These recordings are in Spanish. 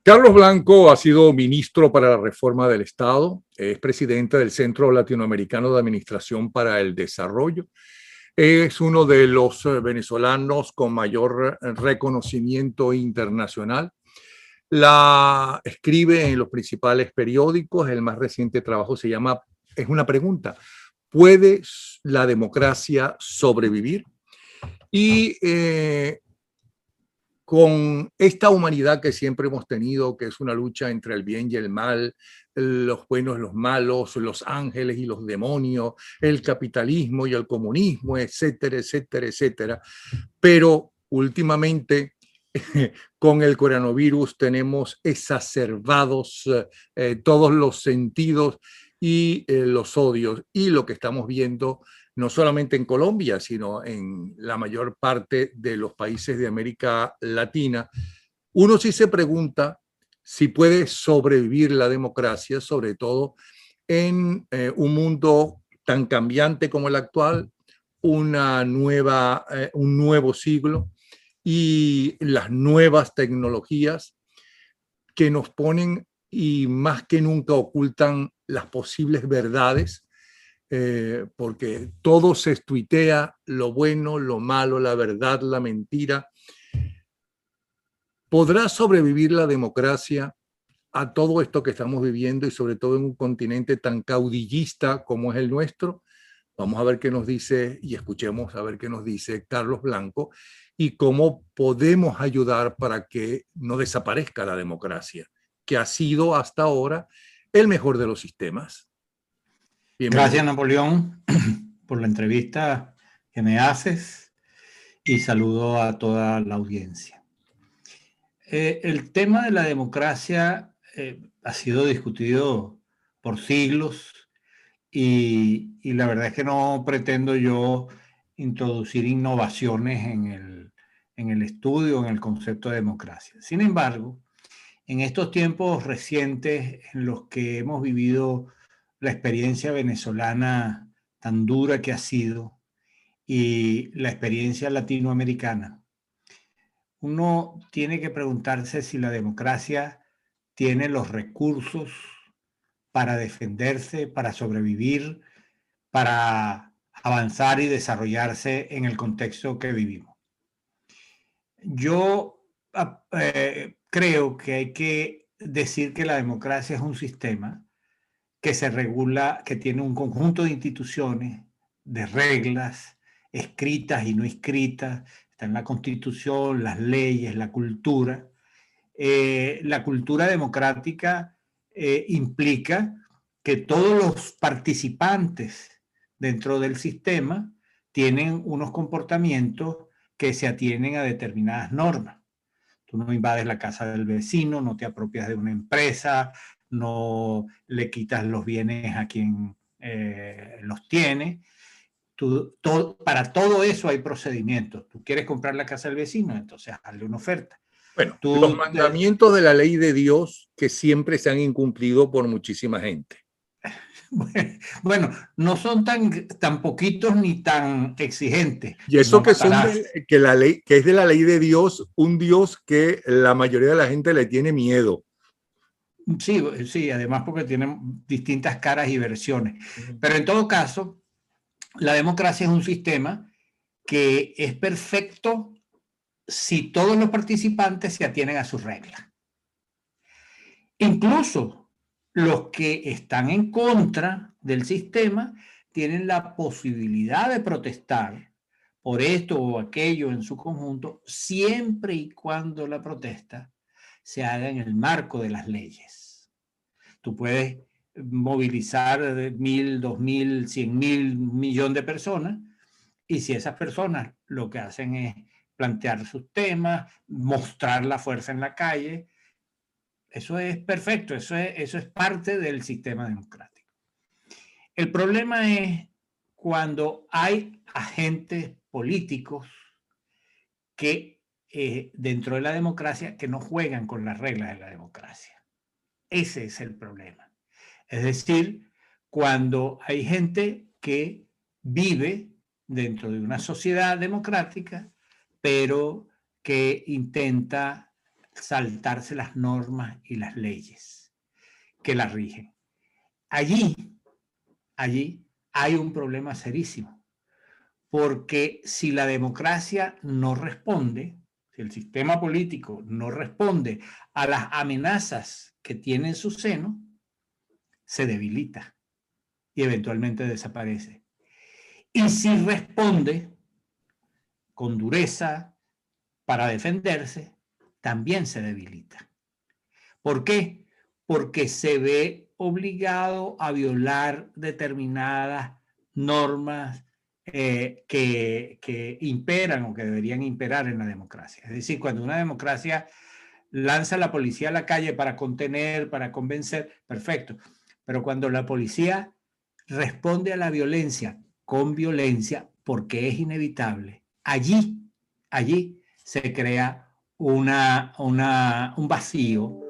Carlos Blanco ha sido ministro para la Reforma del Estado, es presidente del Centro Latinoamericano de Administración para el Desarrollo, es uno de los venezolanos con mayor reconocimiento internacional. La escribe en los principales periódicos, el más reciente trabajo se llama, es una pregunta, ¿puede la democracia sobrevivir? Y con esta humanidad que siempre hemos tenido, que es una lucha entre el bien y el mal, los buenos, los malos, los ángeles y los demonios, el capitalismo y el comunismo, etcétera, etcétera, etcétera. Pero últimamente, con el coronavirus tenemos exacerbados todos los sentidos y los odios. Y lo que estamos viendo no solamente en Colombia, sino en la mayor parte de los países de América Latina, uno sí se pregunta si puede sobrevivir la democracia, sobre todo en un mundo tan cambiante como el actual, un nuevo siglo y las nuevas tecnologías que nos ponen y más que nunca ocultan las posibles verdades, porque todo se tuitea, lo bueno, lo malo, la verdad, la mentira. ¿Podrá sobrevivir la democracia a todo esto que estamos viviendo y sobre todo en un continente tan caudillista como es el nuestro? Vamos a ver qué nos dice y escuchemos a ver qué nos dice Carlos Blanco y cómo podemos ayudar para que no desaparezca la democracia, que ha sido hasta ahora el mejor de los sistemas. Bienvenido. Gracias, Napoleón, por la entrevista que me haces y saludo a toda la audiencia. El tema de la democracia ha sido discutido por siglos y la verdad es que no pretendo yo introducir innovaciones en el estudio, en el concepto de democracia. Sin embargo, en estos tiempos recientes en los que hemos vivido la experiencia venezolana tan dura que ha sido y la experiencia latinoamericana, uno tiene que preguntarse si la democracia tiene los recursos para defenderse, para sobrevivir, para avanzar y desarrollarse en el contexto que vivimos. Yo creo que hay que decir que la democracia es un sistema que se regula, que tiene un conjunto de instituciones, de reglas escritas y no escritas. Está en la Constitución, las leyes, la cultura. La cultura democrática implica que todos los participantes dentro del sistema tienen unos comportamientos que se atienen a determinadas normas. Tú no invades la casa del vecino, no te apropias de una empresa, no le quitas los bienes a quien los tiene. Para todo eso hay procedimientos. Tú quieres comprar la casa del vecino, entonces hazle una oferta. Bueno, los mandamientos de la ley de Dios que siempre se han incumplido por muchísima gente. Bueno, no son tan poquitos ni tan exigentes. Y eso no que son que la ley, que es de la ley de Dios, un Dios que la mayoría de la gente le tiene miedo. Sí, sí, además porque tienen distintas caras y versiones. Pero en todo caso, la democracia es un sistema que es perfecto si todos los participantes se atienen a sus reglas. Incluso los que están en contra del sistema tienen la posibilidad de protestar por esto o aquello en su conjunto, siempre y cuando la protesta se haga en el marco de las leyes. Tú puedes movilizar 1.000, 2.000, 100.000, 1.000.000 de personas, y si esas personas lo que hacen es plantear sus temas, mostrar la fuerza en la calle, eso es perfecto, eso es parte del sistema democrático. El problema es cuando hay agentes políticos que dentro de la democracia que no juegan con las reglas de la democracia. Ese es el problema. Es decir, cuando hay gente que vive dentro de una sociedad democrática, pero que intenta saltarse las normas y las leyes que la rigen. Allí hay un problema serísimo, porque si la democracia no responde, si el sistema político no responde a las amenazas que tiene en su seno, se debilita y eventualmente desaparece. Y si responde con dureza para defenderse, también se debilita. ¿Por qué? Porque se ve obligado a violar determinadas normas que imperan o que deberían imperar en la democracia. Es decir, cuando una democracia lanza a la policía a la calle para contener, para convencer, perfecto. Pero cuando la policía responde a la violencia con violencia, porque es inevitable, allí se crea un vacío,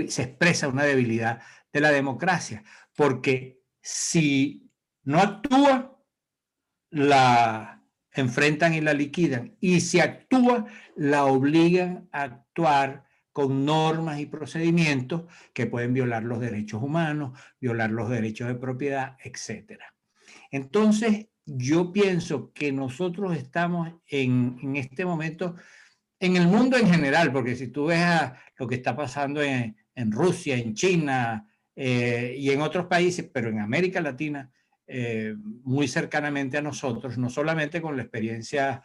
se expresa una debilidad de la democracia, porque si no actúa, la enfrentan y la liquidan, y si actúa, la obligan a actuar con normas y procedimientos que pueden violar los derechos humanos, violar los derechos de propiedad, etc. Entonces, yo pienso que nosotros estamos en este momento, en el mundo en general, porque si tú ves lo que está pasando en Rusia, en China y en otros países, pero en América Latina, muy cercanamente a nosotros, no solamente con la experiencia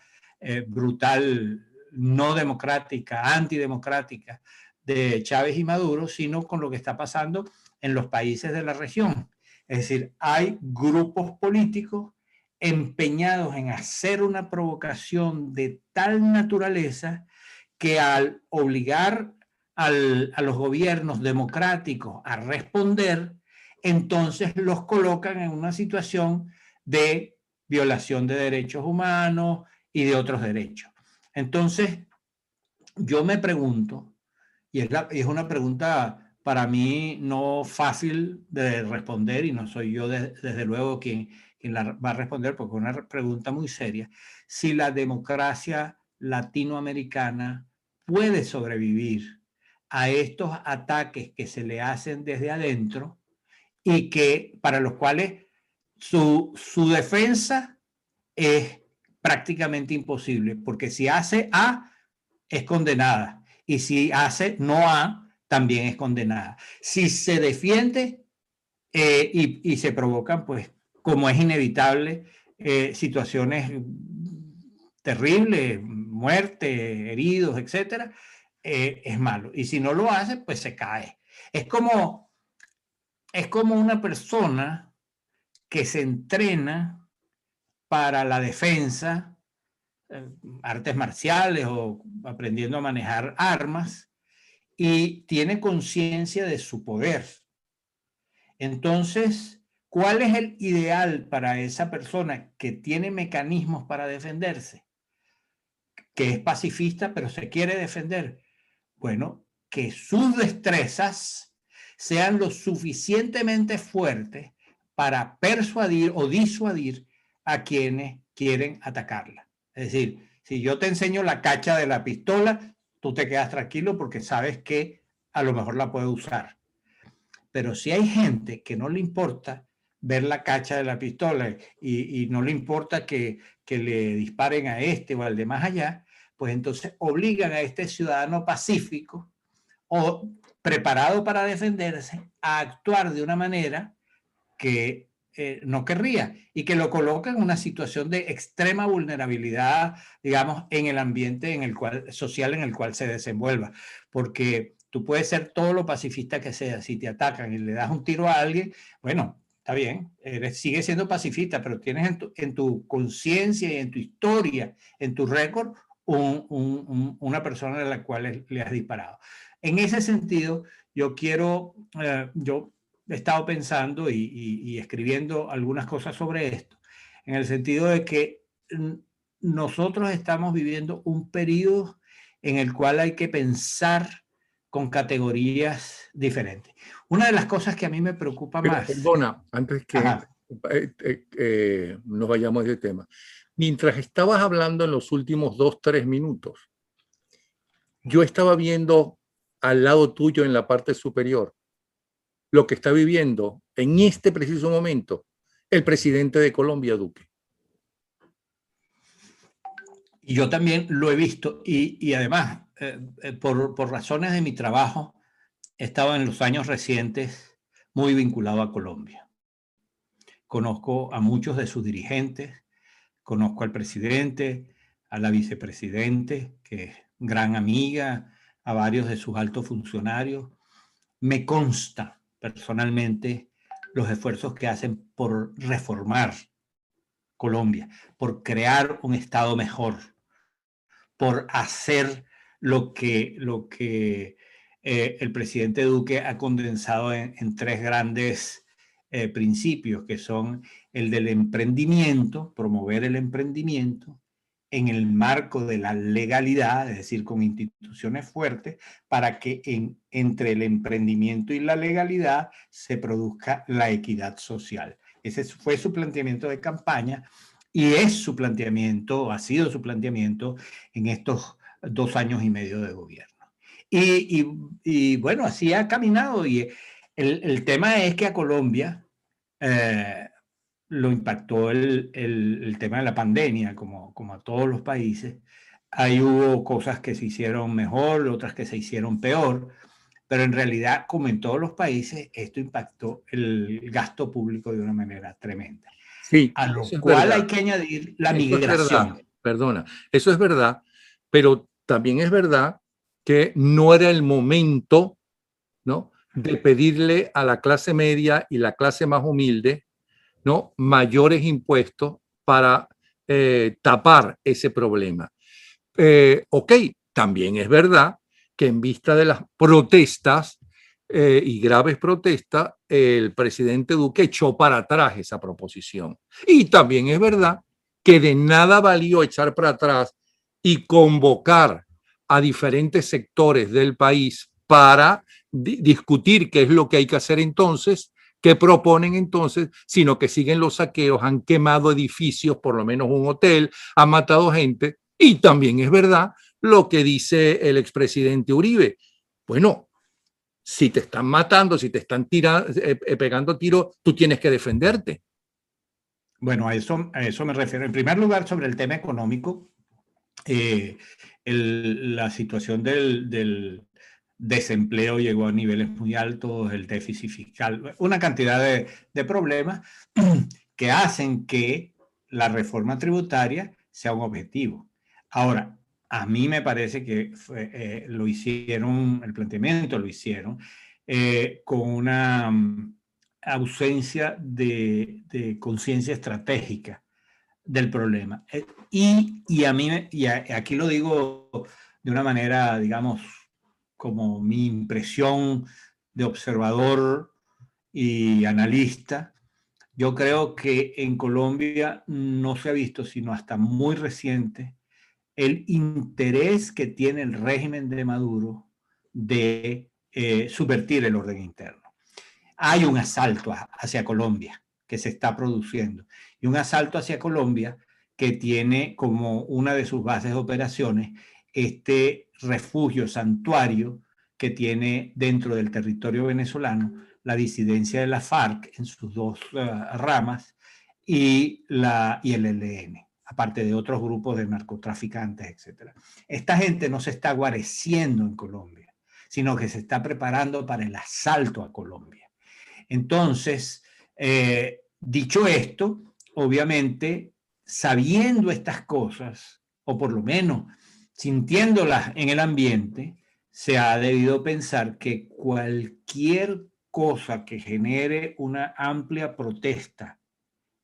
brutal, no democrática, antidemocrática de Chávez y Maduro, sino con lo que está pasando en los países de la región. Es decir, hay grupos políticos empeñados en hacer una provocación de tal naturaleza que al obligar a los gobiernos democráticos a responder, entonces los colocan en una situación de violación de derechos humanos y de otros derechos. Entonces, yo me pregunto, y es una pregunta para mí no fácil de responder, y no soy yo desde luego quien la va a responder, porque es una pregunta muy seria, si la democracia latinoamericana puede sobrevivir a estos ataques que se le hacen desde adentro y que para los cuales su defensa es prácticamente imposible, porque si hace A es condenada y si hace no A también es condenada. Si se defiende y se provocan, pues como es inevitable, situaciones terribles, muerte, heridos, etcétera, es malo. Y si no lo hace, pues se cae. Es como una persona que se entrena para la defensa, artes marciales o aprendiendo a manejar armas, y tiene conciencia de su poder. Entonces, ¿cuál es el ideal para esa persona que tiene mecanismos para defenderse? Que es pacifista, pero se quiere defender. Bueno, que sus destrezas sean lo suficientemente fuertes para persuadir o disuadir a quienes quieren atacarla. Es decir, si yo te enseño la cacha de la pistola, tú te quedas tranquilo porque sabes que a lo mejor la puedo usar. Pero si hay gente que no le importa ver la cacha de la pistola y no le importa que le disparen a este o al de más allá, pues entonces obligan a este ciudadano pacífico o preparado para defenderse a actuar de una manera que no querría y que lo coloca en una situación de extrema vulnerabilidad, digamos, en el ambiente social en el cual se desenvuelva. Porque tú puedes ser todo lo pacifista que sea, si te atacan y le das un tiro a alguien, bueno, está bien, sigue siendo pacifista, pero tienes en tu conciencia y en tu historia, en tu récord, una persona a la cual le has disparado. En ese sentido, yo he estado pensando y escribiendo algunas cosas sobre esto, en el sentido de que nosotros estamos viviendo un periodo en el cual hay que pensar con categorías diferentes. Una de las cosas que a mí me preocupa Pero más... perdona, antes que nos vayamos de tema. Mientras estabas hablando en los últimos 2, 3 minutos, yo estaba viendo al lado tuyo en la parte superior lo que está viviendo en este preciso momento el presidente de Colombia, Duque. Y yo también lo he visto y además, por razones de mi trabajo, he estado en los años recientes muy vinculado a Colombia. Conozco a muchos de sus dirigentes, conozco al presidente, a la vicepresidente, que es gran amiga, a varios de sus altos funcionarios. Me consta personalmente los esfuerzos que hacen por reformar Colombia, por crear un Estado mejor, por hacer lo que el presidente Duque ha condensado en tres grandes principios, que son el del emprendimiento, promover el emprendimiento en el marco de la legalidad, es decir, con instituciones fuertes, para que entre el emprendimiento y la legalidad se produzca la equidad social. Ese fue su planteamiento de campaña y es su planteamiento, ha sido su planteamiento en estos 2 años y medio de gobierno. Y bueno, así ha caminado. Y el tema es que a Colombia lo impactó el tema de la pandemia, como a todos los países. Ahí hubo cosas que se hicieron mejor, otras que se hicieron peor, pero en realidad, como en todos los países, esto impactó el gasto público de una manera tremenda. Sí, A lo eso es cual hay verdad. que añadir la Eso es verdad, migración. perdona, eso es verdad, pero también es verdad que no era el momento, ¿no?, de pedirle a la clase media y la clase más humilde, ¿no?, mayores impuestos para tapar ese problema. Ok, también es verdad que en vista de las protestas y graves protestas, el presidente Duque echó para atrás esa proposición. Y también es verdad que de nada valió echar para atrás y convocar a diferentes sectores del país para discutir qué es lo que hay que hacer entonces, qué proponen entonces, sino que siguen los saqueos, han quemado edificios, por lo menos un hotel, han matado gente. Y también es verdad lo que dice el expresidente Uribe. Bueno, si te están matando, si te están pegando tiros, tú tienes que defenderte. Bueno, a eso me refiero. En primer lugar, sobre el tema económico, la situación del desempleo llegó a niveles muy altos, el déficit fiscal, una cantidad de problemas que hacen que la reforma tributaria sea un objetivo. Ahora, a mí me parece que lo hicieron, el planteamiento lo hicieron con una ausencia de conciencia estratégica del problema. Y a mí, aquí lo digo de una manera, digamos, como mi impresión de observador y analista, yo creo que en Colombia no se ha visto, sino hasta muy reciente, el interés que tiene el régimen de Maduro de subvertir el orden interno. Hay un asalto hacia Colombia que se está produciendo y un asalto hacia Colombia que tiene como una de sus bases de operaciones este refugio santuario que tiene dentro del territorio venezolano la disidencia de la FARC en sus dos ramas y el ELN, aparte de otros grupos de narcotraficantes, etc. Esta gente no se está guareciendo en Colombia, sino que se está preparando para el asalto a Colombia. Entonces, dicho esto, obviamente, sabiendo estas cosas, o por lo menos sintiéndolas en el ambiente, se ha debido pensar que cualquier cosa que genere una amplia protesta,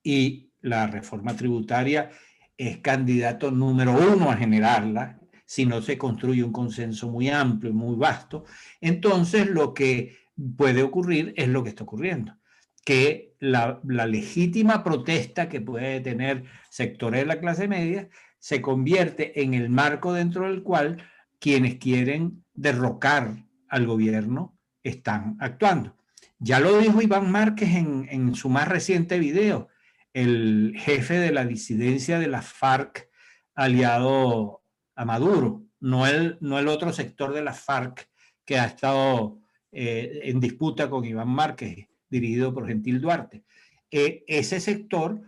y la reforma tributaria es candidato número 1 a generarla, si no se construye un consenso muy amplio y muy vasto, entonces lo que puede ocurrir es lo que está ocurriendo, que la legítima protesta que puede tener sectores de la clase media se convierte en el marco dentro del cual quienes quieren derrocar al gobierno están actuando. Ya lo dijo Iván Márquez en su más reciente video, el jefe de la disidencia de la FARC aliado a Maduro, no el otro sector de la FARC que ha estado en disputa con Iván Márquez, dirigido por Gentil Duarte. Ese sector,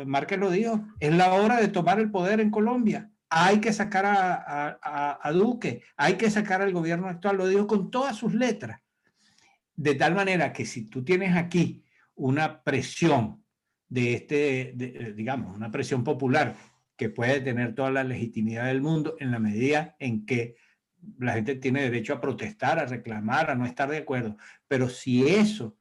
Márquez lo dijo, es la hora de tomar el poder en Colombia. Hay que sacar a Duque, hay que sacar al gobierno actual, lo dijo con todas sus letras. De tal manera que si tú tienes aquí una presión digamos, una presión popular que puede tener toda la legitimidad del mundo en la medida en que la gente tiene derecho a protestar, a reclamar, a no estar de acuerdo. Pero si eso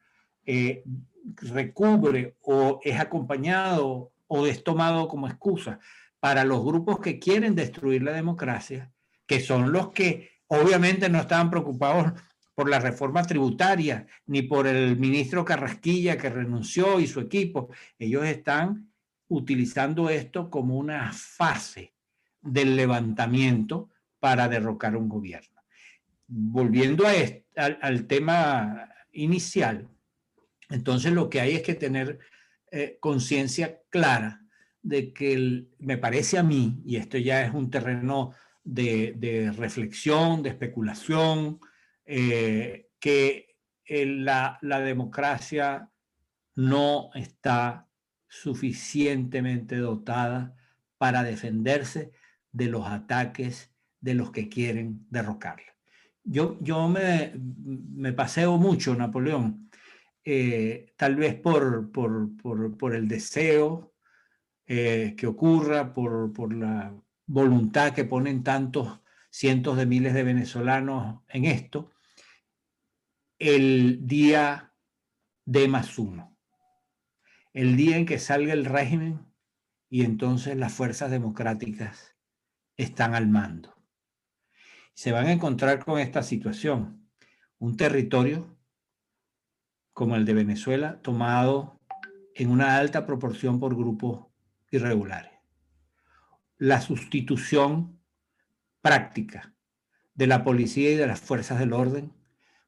recubre o es acompañado o es tomado como excusa para los grupos que quieren destruir la democracia, que son los que obviamente no estaban preocupados por la reforma tributaria, ni por el ministro Carrasquilla que renunció y su equipo. Ellos están utilizando esto como una fase del levantamiento para derrocar un gobierno. Volviendo al tema inicial, entonces lo que hay es que tener conciencia clara de que me parece a mí, y esto ya es un terreno de reflexión, de especulación, que la democracia no está suficientemente dotada para defenderse de los ataques de los que quieren derrocarla. Yo me paseo mucho, Napoleón, tal vez por el deseo que ocurra, por la voluntad que ponen tantos cientos de miles de venezolanos en esto, el día D+1, el día en que salga el régimen y entonces las fuerzas democráticas están al mando. Se van a encontrar con esta situación, un territorio como el de Venezuela tomado en una alta proporción por grupos irregulares. La sustitución práctica de la policía y de las fuerzas del orden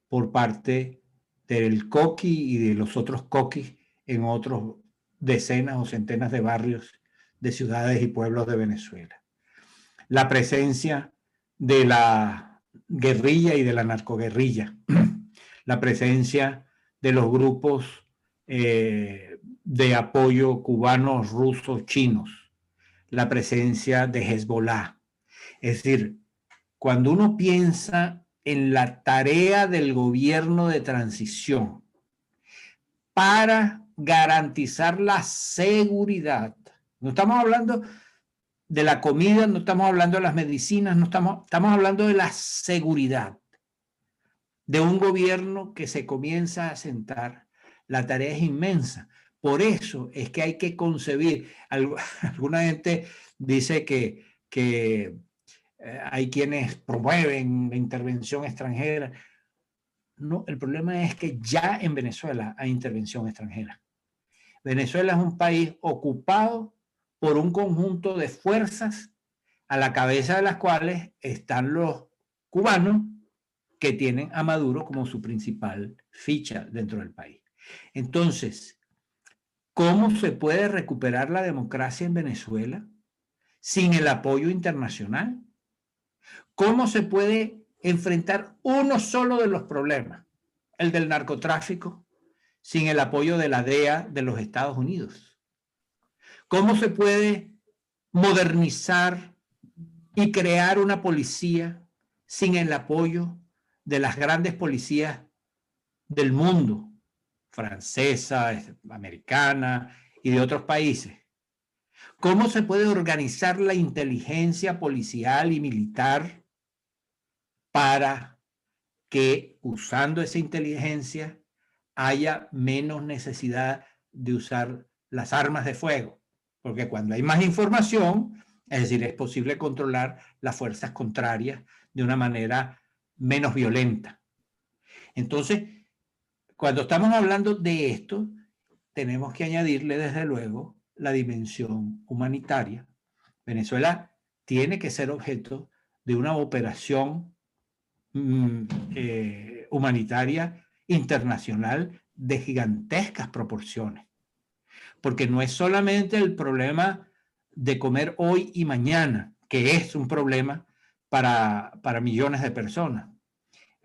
por parte del coqui y de los otros coquis en otros decenas o centenas de barrios de ciudades y pueblos de Venezuela. La presencia de la guerrilla y de la narcoguerrilla, la presencia de los grupos de apoyo cubanos, rusos, chinos, la presencia de Hezbollah. Es decir, cuando uno piensa en la tarea del gobierno de transición para garantizar la seguridad, no estamos hablando de la comida, no estamos hablando de las medicinas, no estamos hablando de la seguridad de un gobierno que se comienza a sentar, la tarea es inmensa. Por eso es que hay que concebir, alguna gente dice que hay quienes promueven la intervención extranjera. No, el problema es que ya en Venezuela hay intervención extranjera. Venezuela es un país ocupado por un conjunto de fuerzas a la cabeza de las cuales están los cubanos que tienen a Maduro como su principal ficha dentro del país. Entonces, ¿cómo se puede recuperar la democracia en Venezuela sin el apoyo internacional? ¿Cómo se puede enfrentar uno solo de los problemas, el del narcotráfico, sin el apoyo de la DEA de los Estados Unidos? ¿Cómo se puede modernizar y crear una policía sin el apoyo de las grandes policías del mundo, francesa, americana y de otros países? ¿Cómo se puede organizar la inteligencia policial y militar para que usando esa inteligencia haya menos necesidad de usar las armas de fuego? Porque cuando hay más información, es decir, es posible controlar las fuerzas contrarias de una manera menos violenta. Entonces, cuando estamos hablando de esto, tenemos que añadirle desde luego la dimensión humanitaria. Venezuela tiene que ser objeto de una operación humanitaria internacional de gigantescas proporciones, porque no es solamente el problema de comer hoy y mañana, que es un problema para millones de personas.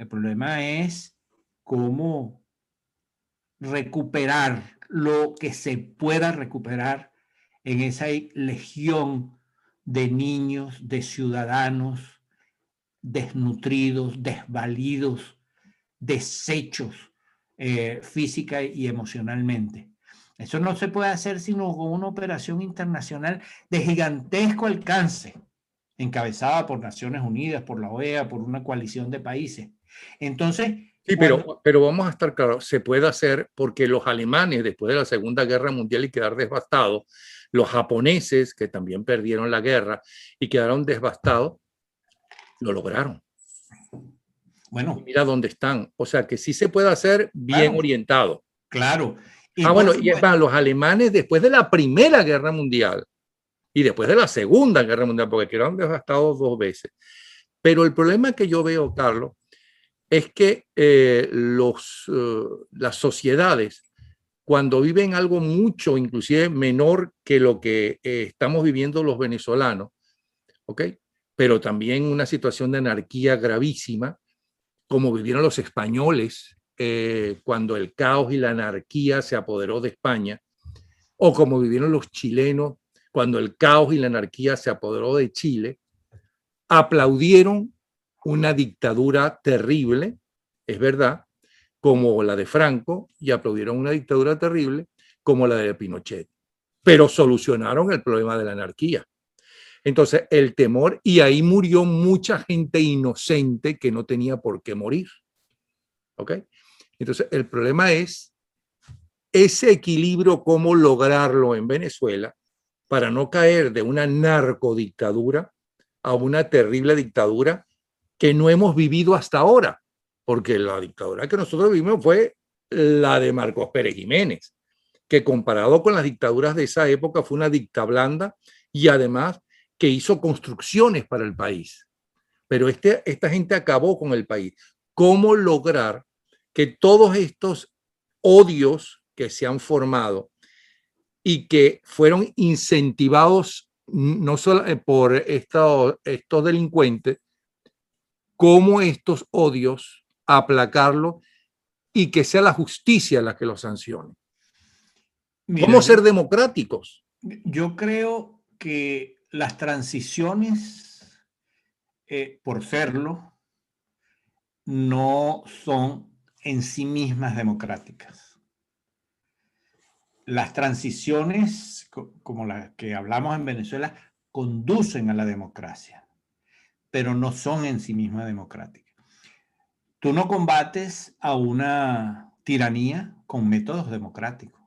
El problema es cómo recuperar lo que se pueda recuperar en esa legión de niños, de ciudadanos desnutridos, desvalidos, deshechos física y emocionalmente. Eso no se puede hacer sino con una operación internacional de gigantesco alcance, encabezada por Naciones Unidas, por la OEA, por una coalición de países. Entonces, Sí, pero vamos a estar claros, se puede hacer porque los alemanes, después de la Segunda Guerra Mundial y quedar devastados, los japoneses, que también perdieron la guerra y quedaron devastados, lo lograron. bueno, Y mira dónde están. O sea que sí se puede hacer bien claro, orientado. claro. Y Bueno, por y es supuesto, más, los alemanes después de la Primera Guerra Mundial y después de la Segunda Guerra Mundial, porque quedaron devastados 2 veces. Pero el problema que yo veo, Carlos, es que las sociedades, cuando viven algo mucho, inclusive menor que lo que estamos viviendo los venezolanos, ¿ok? Pero también una situación de anarquía gravísima, como vivieron los españoles cuando el caos y la anarquía se apoderó de España, o como vivieron los chilenos cuando el caos y la anarquía se apoderó de Chile, aplaudieron una dictadura terrible, es verdad, como la de Franco, y aplaudieron una dictadura terrible como la de Pinochet, pero solucionaron el problema de la anarquía. Entonces, el temor, y ahí murió mucha gente inocente que no tenía por qué morir. ¿Ok? Entonces, el problema es ese equilibrio, cómo lograrlo en Venezuela para no caer de una narcodictadura a una terrible dictadura que no hemos vivido hasta ahora, porque la dictadura que nosotros vivimos fue la de Marcos Pérez Jiménez, que comparado con las dictaduras de esa época fue una dicta blanda y además que hizo construcciones para el país. Pero esta gente acabó con el país. ¿Cómo lograr que todos estos odios que se han formado y que fueron incentivados no solo por estos delincuentes, cómo estos odios aplacarlos y que sea la justicia la que los sancione? mira, ¿Cómo ser democráticos? yo creo que las transiciones, por serlo, no son en sí mismas democráticas. Las transiciones, como las que hablamos en Venezuela, conducen a la democracia, pero no son en sí mismas democráticas. Tú no combates a una tiranía con métodos democráticos.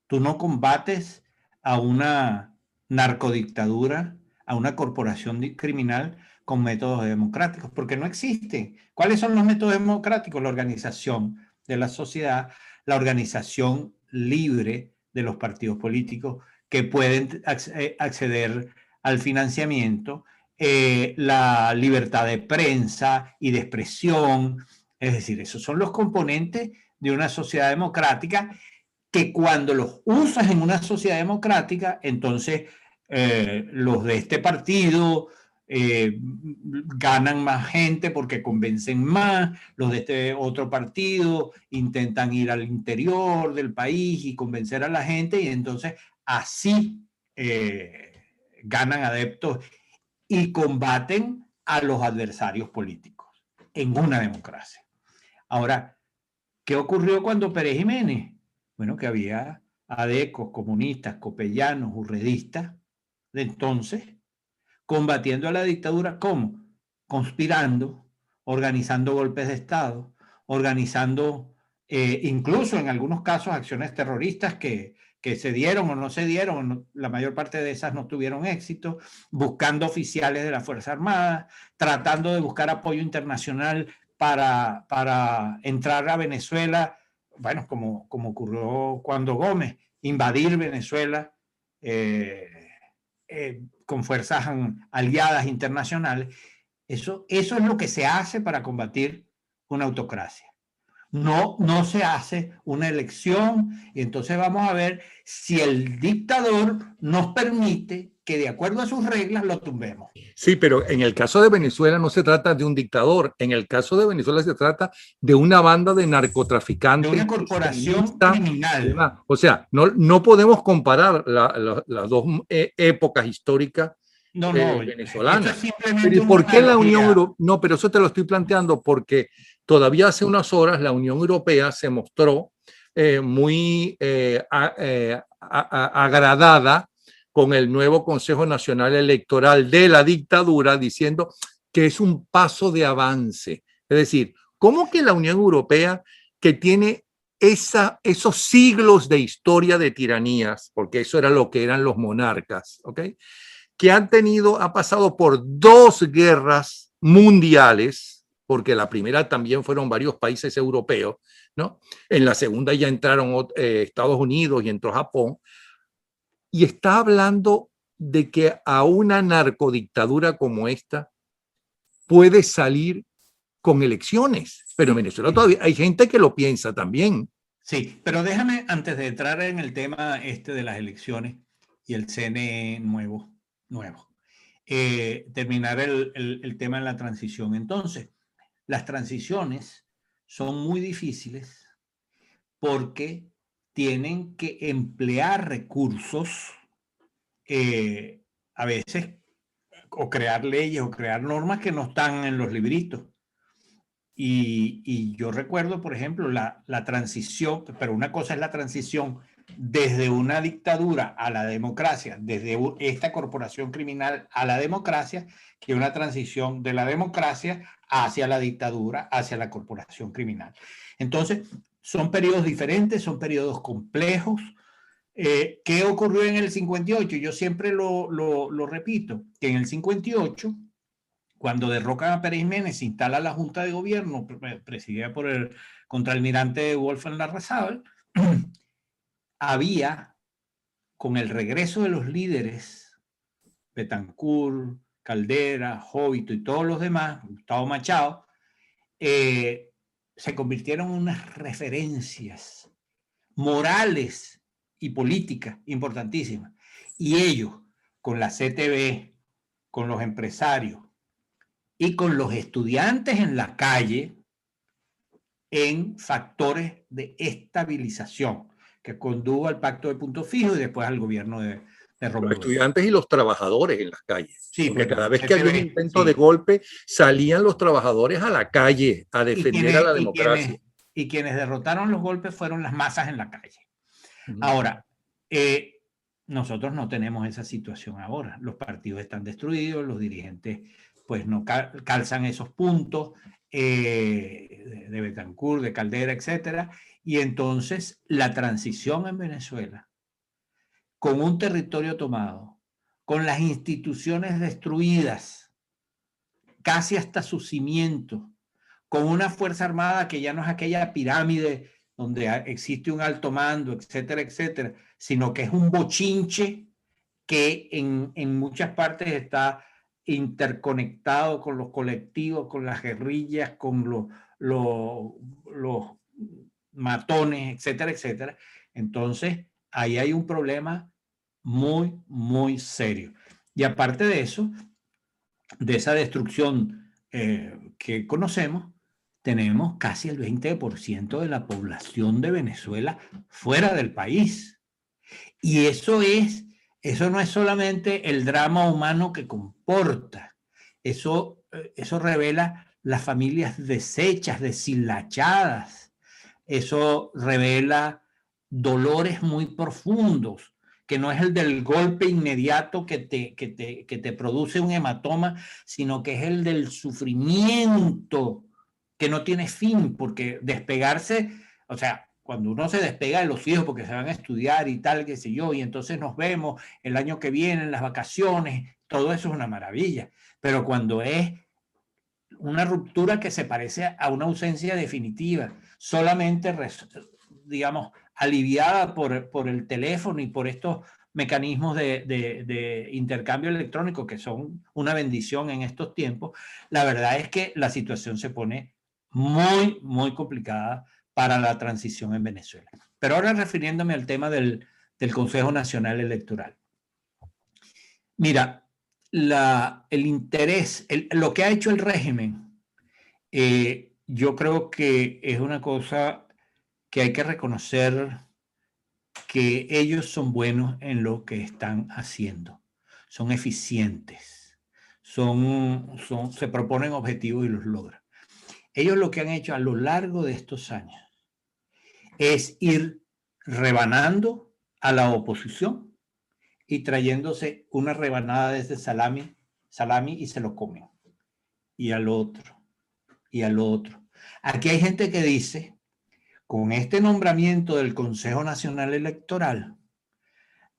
Tú no combates a una narcodictadura, a una corporación criminal con métodos democráticos, porque no existen. ¿Cuáles son los métodos democráticos? La organización de la sociedad, la organización libre de los partidos políticos que pueden acceder al financiamiento, la libertad de prensa y de expresión. Es decir, esos son los componentes de una sociedad democrática que cuando los usas en una sociedad democrática, entonces los de este partido ganan más gente porque convencen más, los de este otro partido intentan ir al interior del país y convencer a la gente y entonces así ganan adeptos y combaten a los adversarios políticos en una democracia. Ahora, ¿qué ocurrió cuando Pérez Jiménez? Bueno, que había adecos, comunistas, copellanos, urredistas de entonces combatiendo a la dictadura. ¿Cómo? Conspirando, organizando golpes de Estado, organizando incluso en algunos casos acciones terroristas que se dieron o no se dieron, la mayor parte de esas no tuvieron éxito, buscando oficiales de la Fuerza Armada, tratando de buscar apoyo internacional para entrar a Venezuela, bueno, como ocurrió cuando Gómez, invadir Venezuela con fuerzas aliadas internacionales. Eso es lo que se hace para combatir una autocracia. No se hace una elección y entonces vamos a ver si el dictador nos permite que de acuerdo a sus reglas lo tumbemos. Sí, pero en el caso de Venezuela no se trata de un dictador. En el caso de Venezuela se trata de una banda de De narcotraficantes una corporación extremistas y criminal. demás. O sea, no podemos comparar las dos épocas históricas No, esto es venezolanas. Pero simplemente ¿y una por qué la Unión analogía. Europea? No, pero eso te lo estoy planteando porque todavía hace unas horas la Unión Europea se mostró muy agradada con el nuevo Consejo Nacional Electoral de la dictadura, diciendo que es un paso de avance. Es decir, ¿cómo que la Unión Europea, que tiene esos siglos de historia de tiranías, porque eso era lo que eran los monarcas, ¿ok?, que ha pasado por dos guerras mundiales, porque la primera también fueron varios países europeos, ¿no? En la segunda ya entraron Estados Unidos y entró Japón, y está hablando de que a una narcodictadura como esta puede salir con elecciones. Pero en Venezuela todavía hay gente que lo piensa también. Sí, pero déjame, antes de entrar en el tema este de las elecciones y el CNE nuevo, terminar el tema de la transición. Entonces, las transiciones son muy difíciles porque tienen que emplear recursos, a veces, o crear leyes o crear normas que no están en los libritos. Y yo recuerdo, por ejemplo, la transición, pero una cosa es la transición desde una dictadura a la democracia, desde esta corporación criminal a la democracia, que una transición de la democracia hacia la dictadura, hacia la corporación criminal. Entonces, son periodos diferentes, son periodos complejos. ¿Qué ocurrió en el 58? Yo siempre lo repito, que en el 58, cuando derrocan a Pérez Jiménez, se instala la Junta de Gobierno presidida por el contraalmirante Wolfgang Larrazábal. Había, con el regreso de los líderes, Betancourt, Caldera, Jovito y todos los demás, Gustavo Machado, se convirtieron en unas referencias morales y políticas importantísimas. Y ellos, con la CTV, con los empresarios y con los estudiantes en la calle, en factores de estabilización que condujo al pacto de punto fijo y después al gobierno de Los Rómulo Rux. estudiantes y los trabajadores en las calles, Sí, porque bueno, cada vez que había un CTV, intento de sí. golpe, salían los trabajadores a la calle a Y defender a quienes, la y, democracia. quienes, y quienes derrotaron los golpes fueron las masas en la calle. Uh-huh. Ahora, nosotros no tenemos esa situación ahora. Los partidos están destruidos, los dirigentes pues no calzan esos puntos de Betancourt, de Caldera, etcétera. Y entonces la transición en Venezuela, con un territorio tomado, con las instituciones destruidas, casi hasta su cimiento, con una Fuerza Armada que ya no es aquella pirámide donde existe un alto mando, etcétera, etcétera, sino que es un bochinche que en muchas partes está interconectado con los colectivos, con las guerrillas, con los matones, etcétera, etcétera. Entonces, ahí hay un problema muy, muy serio. Y aparte de eso, de esa destrucción que conocemos, tenemos casi el 20% de la población de Venezuela fuera del país. Y eso no es solamente el drama humano que comporta, eso revela las familias deshechas, deshilachadas, eso revela dolores muy profundos, que no es el del golpe inmediato que te produce un hematoma, sino que es el del sufrimiento que no tiene fin, porque despegarse, o sea, cuando uno se despega de los hijos porque se van a estudiar y tal, qué sé yo, y entonces nos vemos el año que viene en las vacaciones, todo eso es una maravilla. Pero cuando es una ruptura que se parece a una ausencia definitiva, solamente, digamos, aliviada por el teléfono y por estos mecanismos de intercambio electrónico que son una bendición en estos tiempos, la verdad es que la situación se pone muy, muy complicada para la transición en Venezuela. Pero ahora refiriéndome al tema del Consejo Nacional Electoral. Mira, el interés, lo que ha hecho el régimen, yo creo que es una cosa que hay que reconocer, que ellos son buenos en lo que están haciendo, son eficientes, se proponen objetivos y los logran. Ellos lo que han hecho a lo largo de estos años es ir rebanando a la oposición y trayéndose una rebanada de ese salami y se lo comen. Y al otro, y al otro. Aquí hay gente que dice, con este nombramiento del Consejo Nacional Electoral,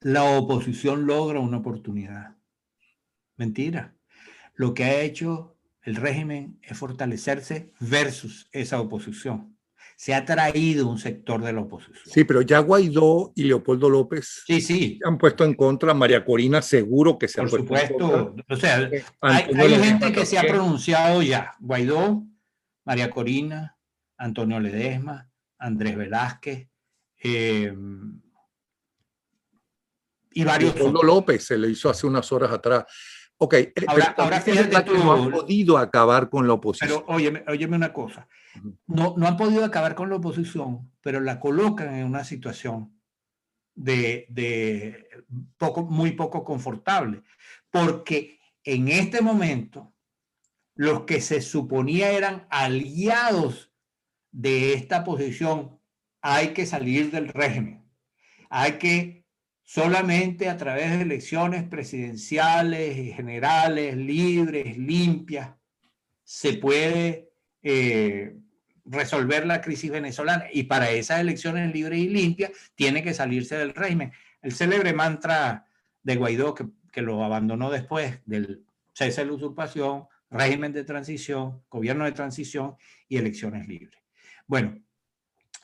la oposición logra una oportunidad. Mentira. Lo que ha hecho el régimen es fortalecerse versus esa oposición. Se ha traído un sector de la oposición. Sí, pero ya Guaidó y Leopoldo López sí. han puesto en contra. María Corina seguro que se ha Por puesto en supuesto. contra. O sea, Antonio hay Ledesma gente que se ha también. pronunciado ya. Guaidó, María Corina, Antonio Ledesma, Andrés Velázquez, y varios Leopoldo otros. López se le hizo hace unas horas atrás. Ok, Ahora pero también es fíjate verdad tú, que no han podido acabar con la oposición. pero óyeme una cosa. No han podido acabar con la oposición, pero la colocan en una situación de muy poco confortable. Porque en este momento, los que se suponía eran aliados de esta posición, hay que salir del régimen. Hay que solamente a través de elecciones presidenciales y generales, libres, limpias, se puede resolver la crisis venezolana. Y para esas elecciones libres y limpias tiene que salirse del régimen. El célebre mantra de Guaidó, que lo abandonó después del cese de la usurpación, régimen de transición, gobierno de transición y elecciones libres. Bueno,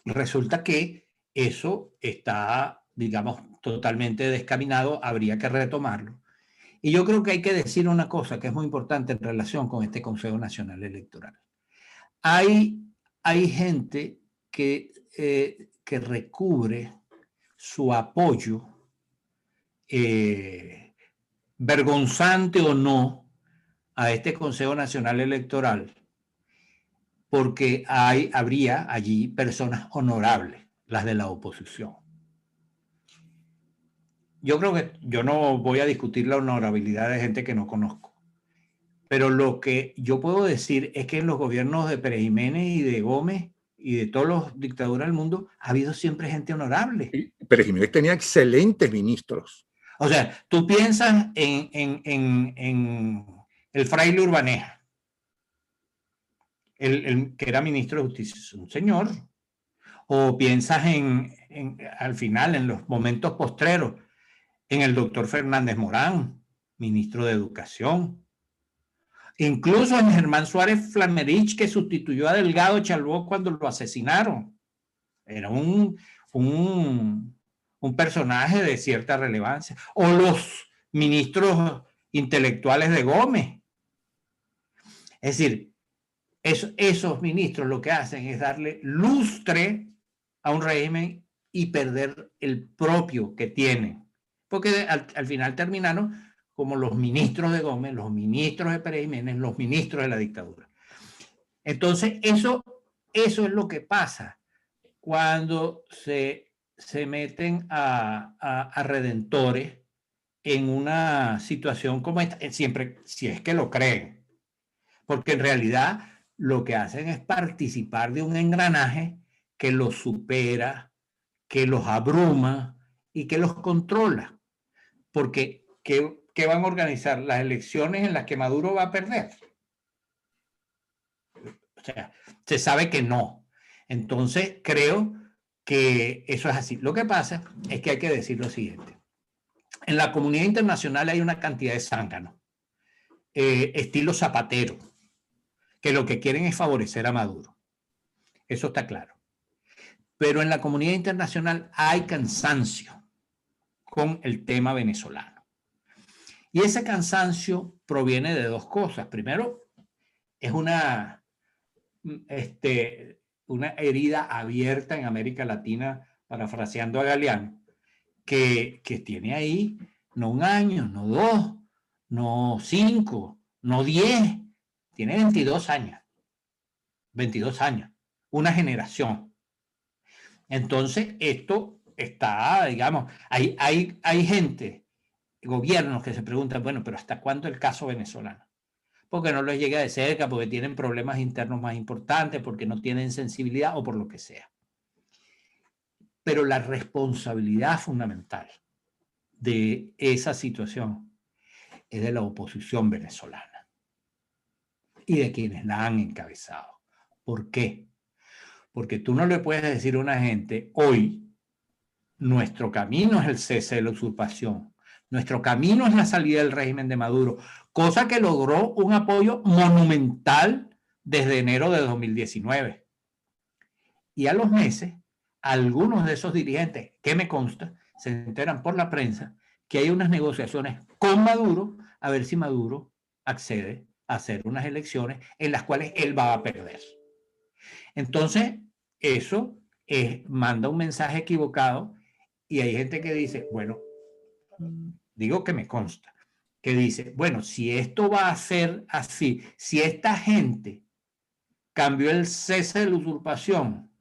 resulta que eso está, digamos, totalmente descaminado, habría que retomarlo. Y yo creo que hay que decir una cosa que es muy importante en relación con este Consejo Nacional Electoral. Hay gente que recubre su apoyo, vergonzante o no, a este Consejo Nacional Electoral, porque habría allí personas honorables, las de la oposición. Yo creo que yo no voy a discutir la honorabilidad de gente que no conozco, pero lo que yo puedo decir es que en los gobiernos de Pérez Jiménez y de Gómez y de todas las dictaduras del mundo ha habido siempre gente honorable. Pérez Jiménez tenía excelentes ministros. O sea, tú piensas en el fraile Urbaneja, el que era ministro de Justicia, es un señor. O piensas al final, en los momentos postreros, en el doctor Fernández Morán, ministro de Educación. Incluso en Germán Suárez Flamerich, que sustituyó a Delgado Chalbó cuando lo asesinaron. Era un personaje de cierta relevancia. O los ministros intelectuales de Gómez. Es decir, esos ministros lo que hacen es darle lustre a un régimen y perder el propio que tienen. Porque al final terminaron como los ministros de Gómez, los ministros de Pérez Jiménez, los ministros de la dictadura. Entonces, eso es lo que pasa cuando se meten a redentores en una situación como esta, siempre, si es que lo creen. Porque en realidad lo que hacen es participar de un engranaje que los supera, que los abruma y que los controla. Porque, ¿qué van a organizar? Las elecciones en las que Maduro va a perder. O sea, se sabe que no. Entonces, creo que eso es así. Lo que pasa es que hay que decir lo siguiente. En la comunidad internacional hay una cantidad de zánganos, estilo Zapatero, que lo que quieren es favorecer a Maduro. Eso está claro. Pero en la comunidad internacional hay cansancio con el tema venezolano. Y ese cansancio proviene de dos cosas. Primero, es una herida abierta en América Latina, parafraseando a Galeano, que tiene ahí no 1 año, no 2, no 5, no 10, tiene 22 años. 22 años, una generación. Entonces, esto está, digamos, hay gente, gobiernos que se preguntan, bueno, pero ¿hasta cuándo el caso venezolano? Porque no les llega de cerca, porque tienen problemas internos más importantes, porque no tienen sensibilidad o por lo que sea. Pero la responsabilidad fundamental de esa situación es de la oposición venezolana y de quienes la han encabezado. ¿Por qué? Porque tú no le puedes decir a una gente, hoy nuestro camino es el cese de la usurpación, nuestro camino es la salida del régimen de Maduro, cosa que logró un apoyo monumental desde enero de 2019. Y a los meses, algunos de esos dirigentes, que me consta, se enteran por la prensa que hay unas negociaciones con Maduro a ver si Maduro accede a hacer unas elecciones en las cuales él va a perder. Entonces, eso manda un mensaje equivocado y hay gente que dice, bueno, digo que me consta, que dice, bueno, si esto va a ser así, si esta gente cambió el cese de la usurpación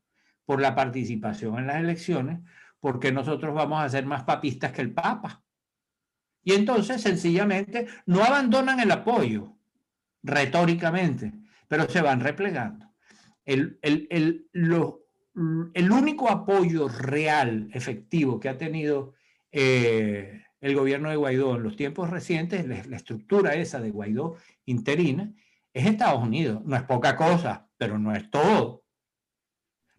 por la participación en las elecciones, ¿por qué nosotros vamos a ser más papistas que el Papa? Y entonces, sencillamente, no abandonan el apoyo retóricamente, pero se van replegando. El único apoyo real, efectivo que ha tenido el gobierno de Guaidó en los tiempos recientes, la estructura esa de Guaidó interina, es Estados Unidos. No es poca cosa, pero no es todo.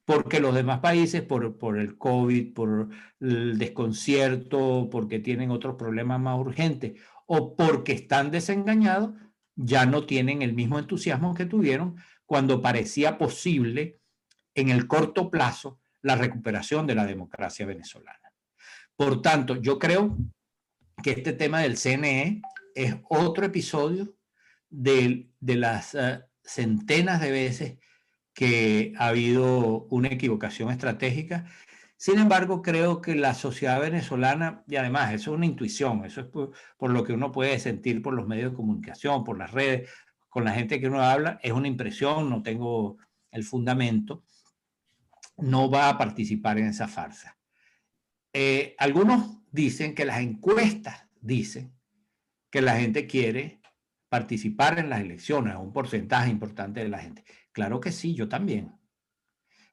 Porque los demás países, por el COVID, por el desconcierto, porque tienen otros problemas más urgentes o porque están desengañados, ya no tienen el mismo entusiasmo que tuvieron cuando parecía posible en el corto plazo la recuperación de la democracia venezolana. Por tanto, yo creo que este tema del CNE es otro episodio de las centenas de veces que ha habido una equivocación estratégica. Sin embargo, creo que la sociedad venezolana, y además eso es una intuición, eso es por lo que uno puede sentir por los medios de comunicación, por las redes, con la gente que uno habla, es una impresión, no tengo el fundamento, no va a participar en esa farsa. Algunos dicen que las encuestas dicen que la gente quiere participar en las elecciones, un porcentaje importante de la gente. Claro que sí, yo también.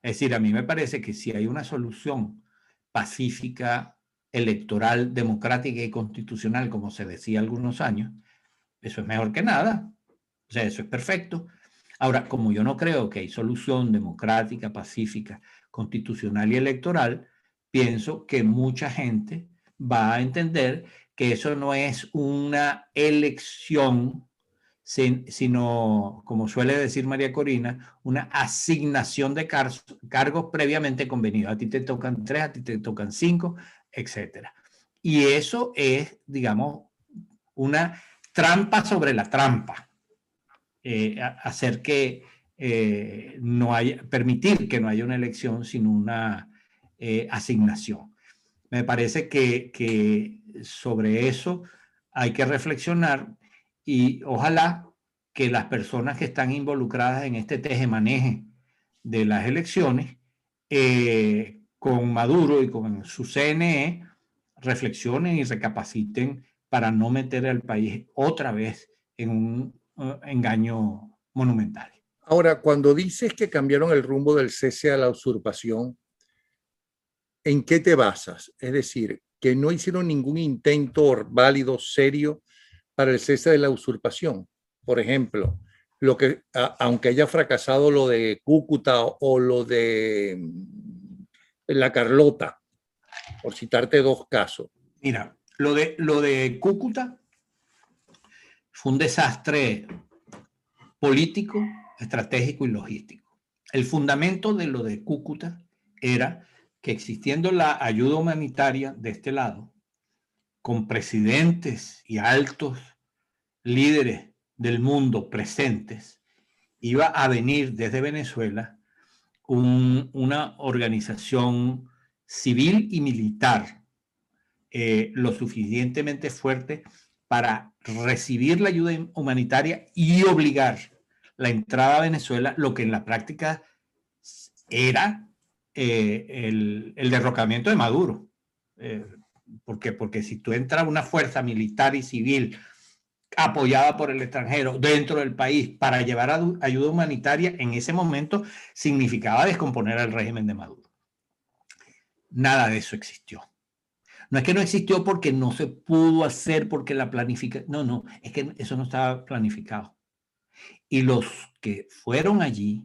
Es decir, a mí me parece que si hay una solución pacífica, electoral, democrática y constitucional, como se decía algunos años, eso es mejor que nada. O sea, eso es perfecto. Ahora, como yo no creo que hay solución democrática, pacífica, constitucional y electoral, pienso que mucha gente va a entender que eso no es una elección, sino, como suele decir María Corina, una asignación de cargos previamente convenidos. A ti te tocan 3, a ti te tocan 5, etcétera. Y eso es, digamos, una trampa sobre la trampa. Hacer que no haya, permitir que no haya una elección sin una asignación. Me parece que sobre eso hay que reflexionar y ojalá que las personas que están involucradas en este tejemaneje de las elecciones con Maduro y con su CNE reflexionen y recapaciten para no meter al país otra vez en un engaño monumental. Ahora, cuando dices que cambiaron el rumbo del cese a la usurpación, ¿en qué te basas? Es decir, que no hicieron ningún intento válido, serio, para el cese de la usurpación. Por ejemplo, aunque haya fracasado lo de Cúcuta o lo de la Carlota, por citarte 2 casos. Mira, lo de Cúcuta fue un desastre político, estratégico y logístico. El fundamento de lo de Cúcuta era que existiendo la ayuda humanitaria de este lado, con presidentes y altos líderes del mundo presentes, iba a venir desde Venezuela una organización civil y militar lo suficientemente fuerte para recibir la ayuda humanitaria y obligar la entrada a Venezuela, lo que en la práctica era el derrocamiento de Maduro. Porque si tú entras a una fuerza militar y civil apoyada por el extranjero dentro del país para llevar ayuda humanitaria, en ese momento significaba descomponer al régimen de Maduro. Nada de eso existió. No es que no existió porque no se pudo hacer, porque la planificación... No, es que eso no estaba planificado. Y los que fueron allí,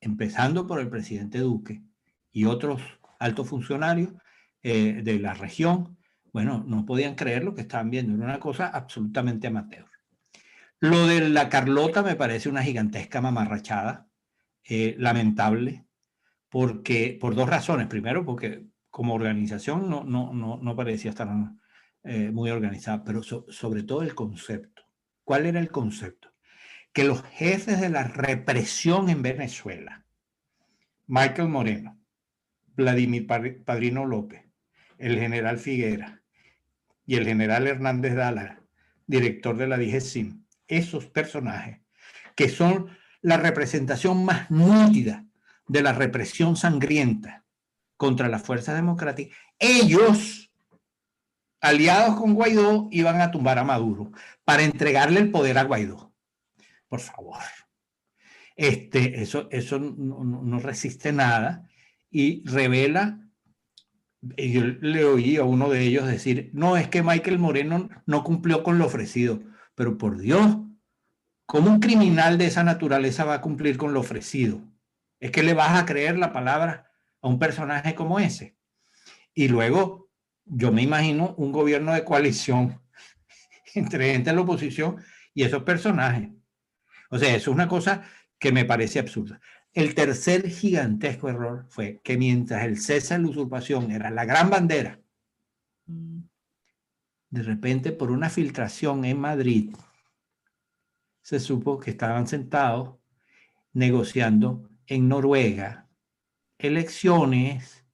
empezando por el presidente Duque y otros altos funcionarios de la región, bueno, no podían creer lo que estaban viendo. Era una cosa absolutamente amateur. Lo de la Carlota me parece una gigantesca mamarrachada, lamentable, porque, por dos razones. Primero, porque como organización no parecía estar muy organizada, pero sobre todo el concepto. ¿Cuál era el concepto? Que los jefes de la represión en Venezuela, Michael Moreno, Vladimir Padrino López, el general Figuera y el general Hernández Dávila, director de la DGCIM, esos personajes que son la representación más nítida de la represión sangrienta contra las fuerzas democráticas, ellos, aliados con Guaidó, iban a tumbar a Maduro para entregarle el poder a Guaidó. Por favor. Eso no resiste nada y revela. Yo le oí a uno de ellos decir, no, es que Michael Moreno no cumplió con lo ofrecido, pero por Dios, ¿cómo un criminal de esa naturaleza va a cumplir con lo ofrecido? ¿Es que le vas a creer la palabra a un personaje como ese? Y luego, yo me imagino un gobierno de coalición entre gente de la oposición y esos personajes. O sea, eso es una cosa que me parece absurda. El tercer gigantesco error fue que mientras el cese de la usurpación era la gran bandera, de repente por una filtración en Madrid se supo que estaban sentados negociando en Noruega elecciones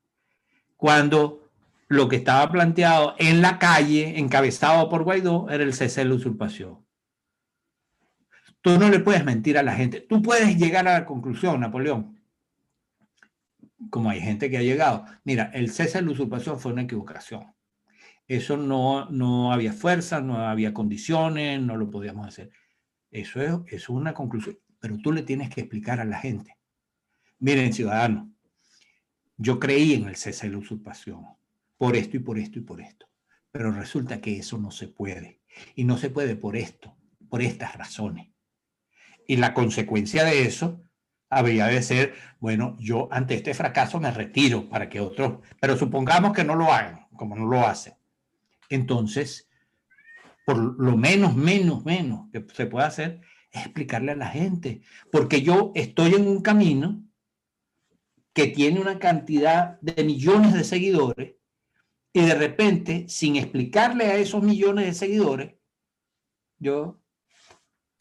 cuando lo que estaba planteado en la calle, encabezado por Guaidó, era el cese de la usurpación. Tú no le puedes mentir a la gente. Tú puedes llegar a la conclusión, Napoleón, como hay gente que ha llegado. Mira, el cese de la usurpación fue una equivocación. Eso no había fuerza, no había condiciones, no lo podíamos hacer. Eso es una conclusión. Pero tú le tienes que explicar a la gente. Miren, ciudadanos, yo creí en el cese de la usurpación por esto y por esto y por esto. Pero resulta que eso no se puede. Y no se puede por esto, por estas razones. Y la consecuencia de eso habría de ser, bueno, yo ante este fracaso me retiro para que otros, pero supongamos que no lo hagan, como no lo hacen. Entonces, por lo menos que se puede hacer es explicarle a la gente, porque yo estoy en un camino que tiene una cantidad de millones de seguidores y de repente, sin explicarle a esos millones de seguidores, yo,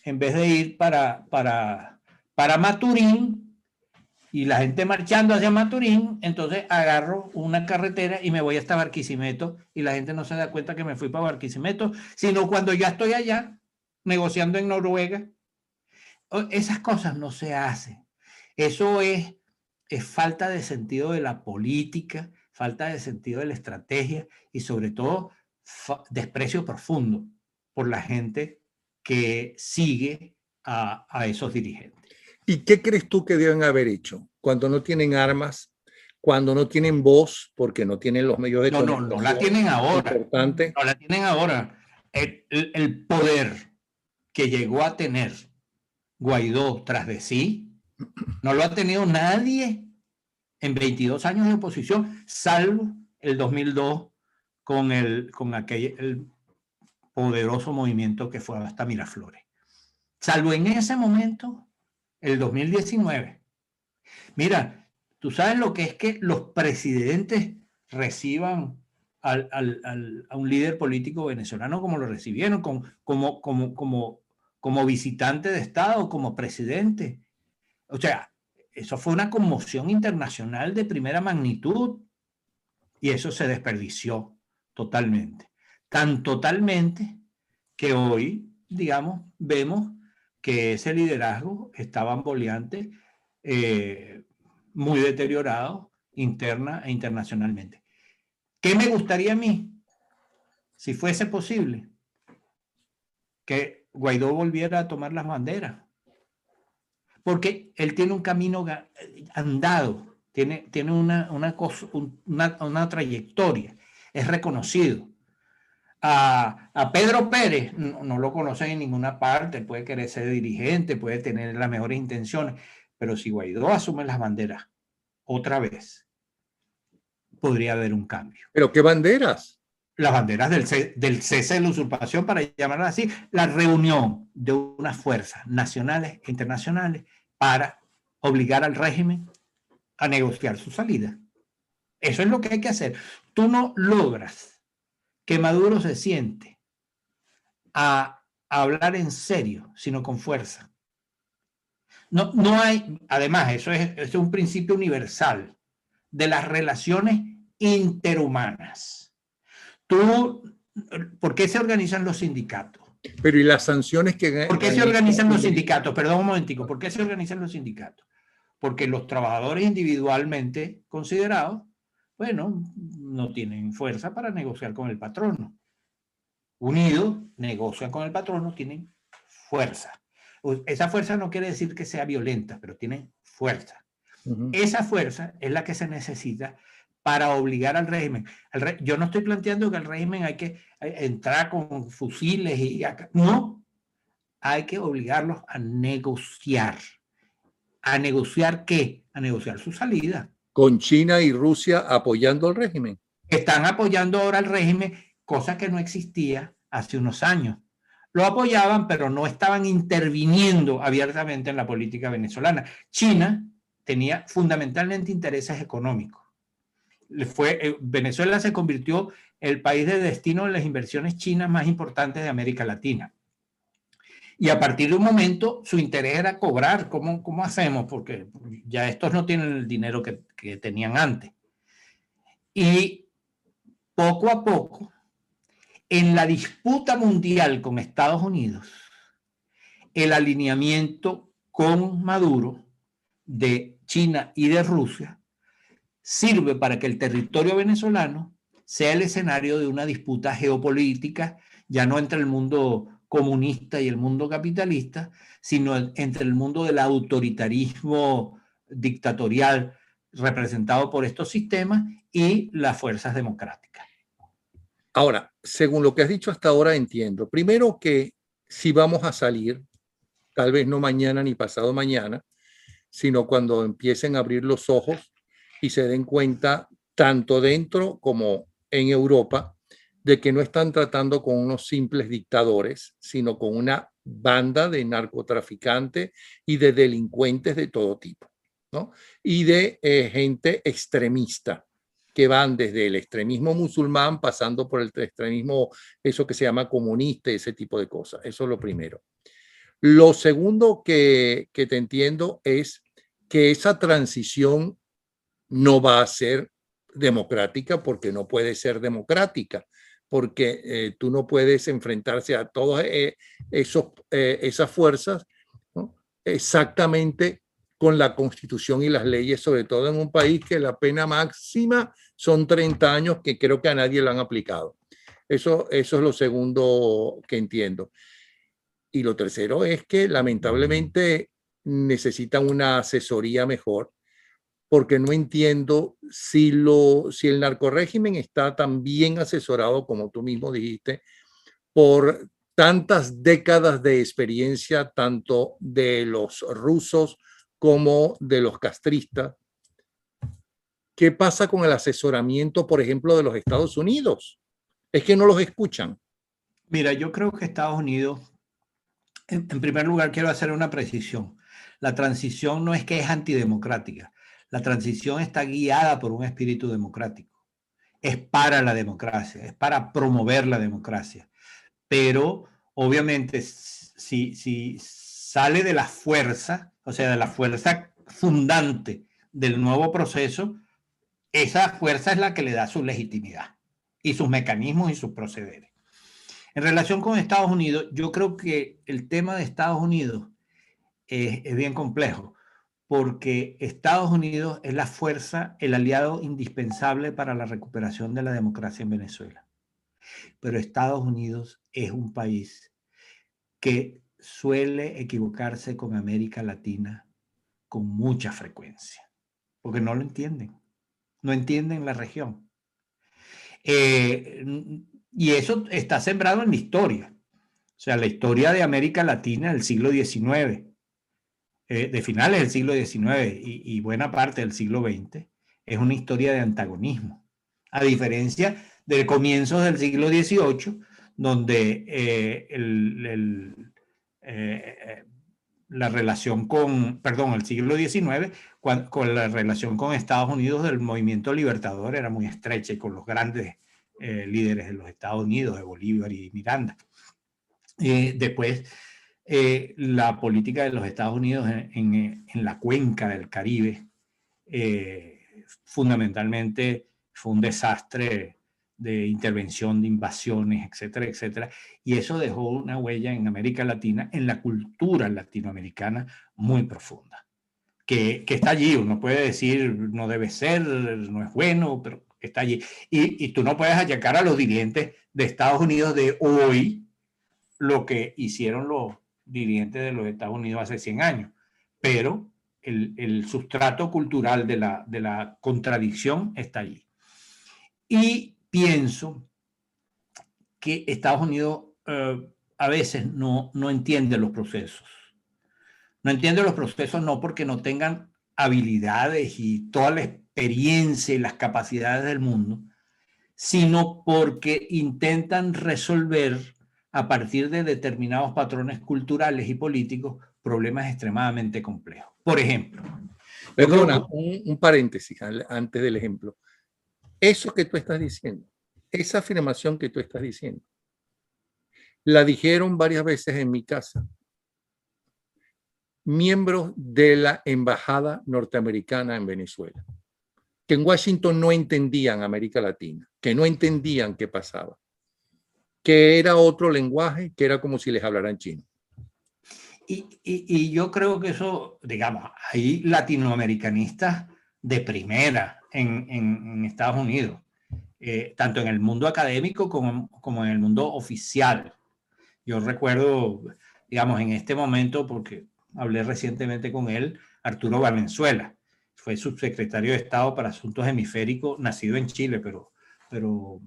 en vez de ir para Maturín y la gente marchando hacia Maturín, entonces agarro una carretera y me voy hasta Barquisimeto y la gente no se da cuenta que me fui para Barquisimeto, sino cuando ya estoy allá negociando en Noruega. Esas cosas no se hacen. Eso es falta de sentido de la política, falta de sentido de la estrategia y sobre todo desprecio profundo por la gente que sigue a esos dirigentes. ¿Y qué crees tú que deben haber hecho cuando no tienen armas, cuando no tienen voz, porque no tienen los medios de comunicación? No la tienen ahora. Importante. No la tienen ahora. El poder que llegó a tener Guaidó tras de sí, no lo ha tenido nadie en 22 años de oposición, salvo el 2002 con el poderoso movimiento que fue hasta Miraflores. Salvo en ese momento, el 2019. Mira, tú sabes lo que es que los presidentes reciban a un líder político venezolano como lo recibieron, como visitante de Estado, como presidente. O sea, eso fue una conmoción internacional de primera magnitud y eso se desperdició totalmente. Tan totalmente que hoy, digamos, vemos que ese liderazgo está bamboleante, muy deteriorado interna e internacionalmente. ¿Qué me gustaría a mí, si fuese posible? Que Guaidó volviera a tomar las banderas, porque él tiene un camino andado, tiene una trayectoria, es reconocido. A Pedro Pérez no lo conocen en ninguna parte, puede querer ser dirigente, puede tener las mejores intenciones, pero si Guaidó asume las banderas otra vez, podría haber un cambio. ¿Pero qué banderas? Las banderas del cese de la usurpación, para llamarlas así, la reunión de unas fuerzas nacionales e internacionales para obligar al régimen a negociar su salida. Eso es lo que hay que hacer. Tú no logras que Maduro se siente a hablar en serio, sino con fuerza. No hay, además, eso es un principio universal de las relaciones interhumanas. ¿Por qué se organizan los sindicatos? Pero ¿y las sanciones que... ¿Por qué se organizan los sindicatos? Perdón un momentico, ¿por qué se organizan los sindicatos? Porque los trabajadores individualmente considerados, bueno, no tienen fuerza para negociar con el patrono. Unidos, negocian con el patrono, tienen fuerza. Esa fuerza no quiere decir que sea violenta, pero tienen fuerza. Esa fuerza es la que se necesita para obligar al régimen. Yo no estoy planteando que al régimen hay que entrar con fusiles y no, hay que obligarlos a negociar. ¿A negociar qué? A negociar su salida. Con China y Rusia apoyando al régimen. Están apoyando ahora al régimen, cosa que no existía hace unos años. Lo apoyaban, pero no estaban interviniendo abiertamente en la política venezolana. China tenía fundamentalmente intereses económicos. Venezuela se convirtió en el país de destino de las inversiones chinas más importantes de América Latina. Y a partir de un momento su interés era cobrar. ¿Cómo hacemos? Porque ya estos no tienen el dinero que tenían antes. Y poco a poco, en la disputa mundial con Estados Unidos, el alineamiento con Maduro de China y de Rusia sirve para que el territorio venezolano sea el escenario de una disputa geopolítica, ya no entre el mundo comunista y el mundo capitalista, sino entre el mundo del autoritarismo dictatorial representado por estos sistemas y las fuerzas democráticas. Ahora, según lo que has dicho hasta ahora, entiendo. Primero que si vamos a salir, tal vez no mañana ni pasado mañana, sino cuando empiecen a abrir los ojos y se den cuenta, tanto dentro como en Europa, de que no están tratando con unos simples dictadores, sino con una banda de narcotraficantes y de delincuentes de todo tipo, ¿no? Y de gente extremista, que van desde el extremismo musulmán pasando por el extremismo, eso que se llama comunista, ese tipo de cosas. Eso es lo primero. Lo segundo que te entiendo es que esa transición no va a ser democrática porque no puede ser democrática, porque tú no puedes enfrentarse a todas esas fuerzas, ¿no? Exactamente con la constitución y las leyes, sobre todo en un país que la pena máxima son 30 años, que creo que a nadie lo han aplicado. Eso es lo segundo que entiendo. Y lo tercero es que lamentablemente necesitan una asesoría mejor, porque no entiendo si el narcorrégimen está tan bien asesorado, como tú mismo dijiste, por tantas décadas de experiencia, tanto de los rusos como de los castristas. ¿Qué pasa con el asesoramiento, por ejemplo, de los Estados Unidos? Es que no los escuchan. Mira, yo creo que Estados Unidos, en primer lugar, quiero hacer una precisión. La transición no es que es antidemocrática. La transición está guiada por un espíritu democrático. Es para la democracia, es para promover la democracia. Pero, obviamente, si sale de la fuerza, o sea, de la fuerza fundante del nuevo proceso, esa fuerza es la que le da su legitimidad y sus mecanismos y sus procederes. En relación con Estados Unidos, yo creo que el tema de Estados Unidos es bien complejo, porque Estados Unidos es la fuerza, el aliado indispensable para la recuperación de la democracia en Venezuela. Pero Estados Unidos es un país que suele equivocarse con América Latina con mucha frecuencia, porque no lo entienden, no entienden la región. Y eso está sembrado en la historia. O sea, la historia de América Latina del siglo XIX, de finales del siglo XIX y buena parte del siglo XX, es una historia de antagonismo. A diferencia de comienzos del siglo XVIII, donde la relación con, perdón, el siglo XIX, con la relación con Estados Unidos del movimiento libertador era muy estrecha y con los grandes líderes de los Estados Unidos, de Bolívar y Miranda. Después, la política de los Estados Unidos en la cuenca del Caribe, fundamentalmente fue un desastre de intervención, de invasiones, etcétera, etcétera. Y eso dejó una huella en América Latina, en la cultura latinoamericana muy profunda, que está allí. Uno puede decir, no debe ser, no es bueno, pero está allí. Y tú no puedes achacar a los dirigentes de Estados Unidos de hoy lo que hicieron los dirigentes de los Estados Unidos hace 100 años. Pero el sustrato cultural de la contradicción está allí. Y pienso que Estados Unidos a veces no entiende los procesos. No entiende los procesos no porque no tengan habilidades y toda la experiencia y las capacidades del mundo, sino porque intentan resolver a partir de determinados patrones culturales y políticos problemas extremadamente complejos. Por ejemplo, perdona, un paréntesis antes del ejemplo. Eso que tú estás diciendo, esa afirmación que tú estás diciendo, la dijeron varias veces en mi casa miembros de la embajada norteamericana en Venezuela, que en Washington no entendían América Latina, que no entendían qué pasaba, que era otro lenguaje, que era como si les hablaran chino. Y yo creo que eso, digamos, hay latinoamericanistas de primera en Estados Unidos, tanto en el mundo académico como en el mundo oficial. Yo recuerdo, digamos, en este momento, porque hablé recientemente con él, Arturo Valenzuela, fue subsecretario de Estado para Asuntos Hemisféricos, nacido en Chile, pero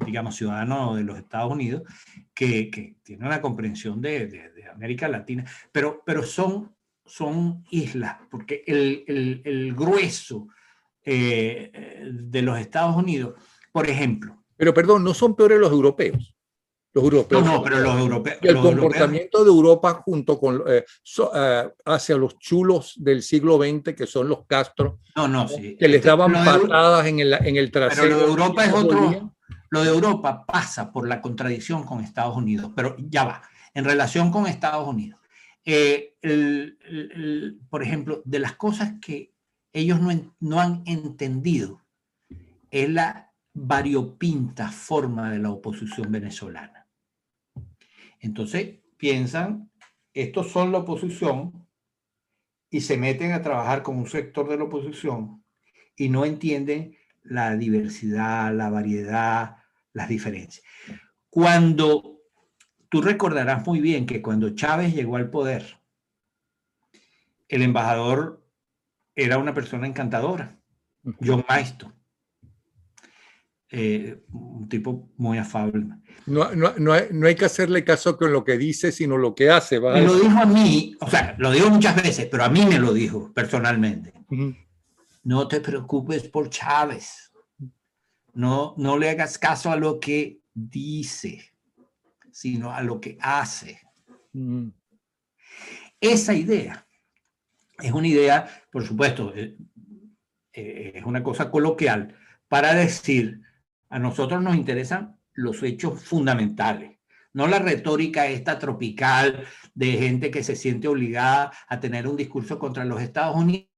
digamos, ciudadano de los Estados Unidos, que tiene una comprensión de América Latina, pero son islas, porque el grueso de los Estados Unidos, por ejemplo. Pero perdón, no son peores los europeos. Los europeos. No, pero los europeos. Y el comportamiento de Europa junto con hacia los chulos del siglo XX, que son los Castro, sí, que les daban patadas en el trasero. Pero lo de Europa es otro. Lo de Europa pasa por la contradicción con Estados Unidos, pero ya va. En relación con Estados Unidos, por ejemplo, de las cosas que ellos no han entendido es la variopinta forma de la oposición venezolana. Entonces piensan, estos son la oposición, y se meten a trabajar con un sector de la oposición y no entienden la diversidad, la variedad, las diferencias. Cuando tú recordarás muy bien que cuando Chávez llegó al poder, el embajador era una persona encantadora, John Maisto. Un tipo muy afable. No hay que hacerle caso con lo que dice, sino lo que hace. Me lo dijo a mí, o sea, lo digo muchas veces, pero a mí me lo dijo personalmente. No te preocupes por Chávez. No le hagas caso a lo que dice, sino a lo que hace. Esa idea es una idea, por supuesto, es una cosa coloquial para decir, a nosotros nos interesan los hechos fundamentales, no la retórica esta tropical de gente que se siente obligada a tener un discurso contra los Estados Unidos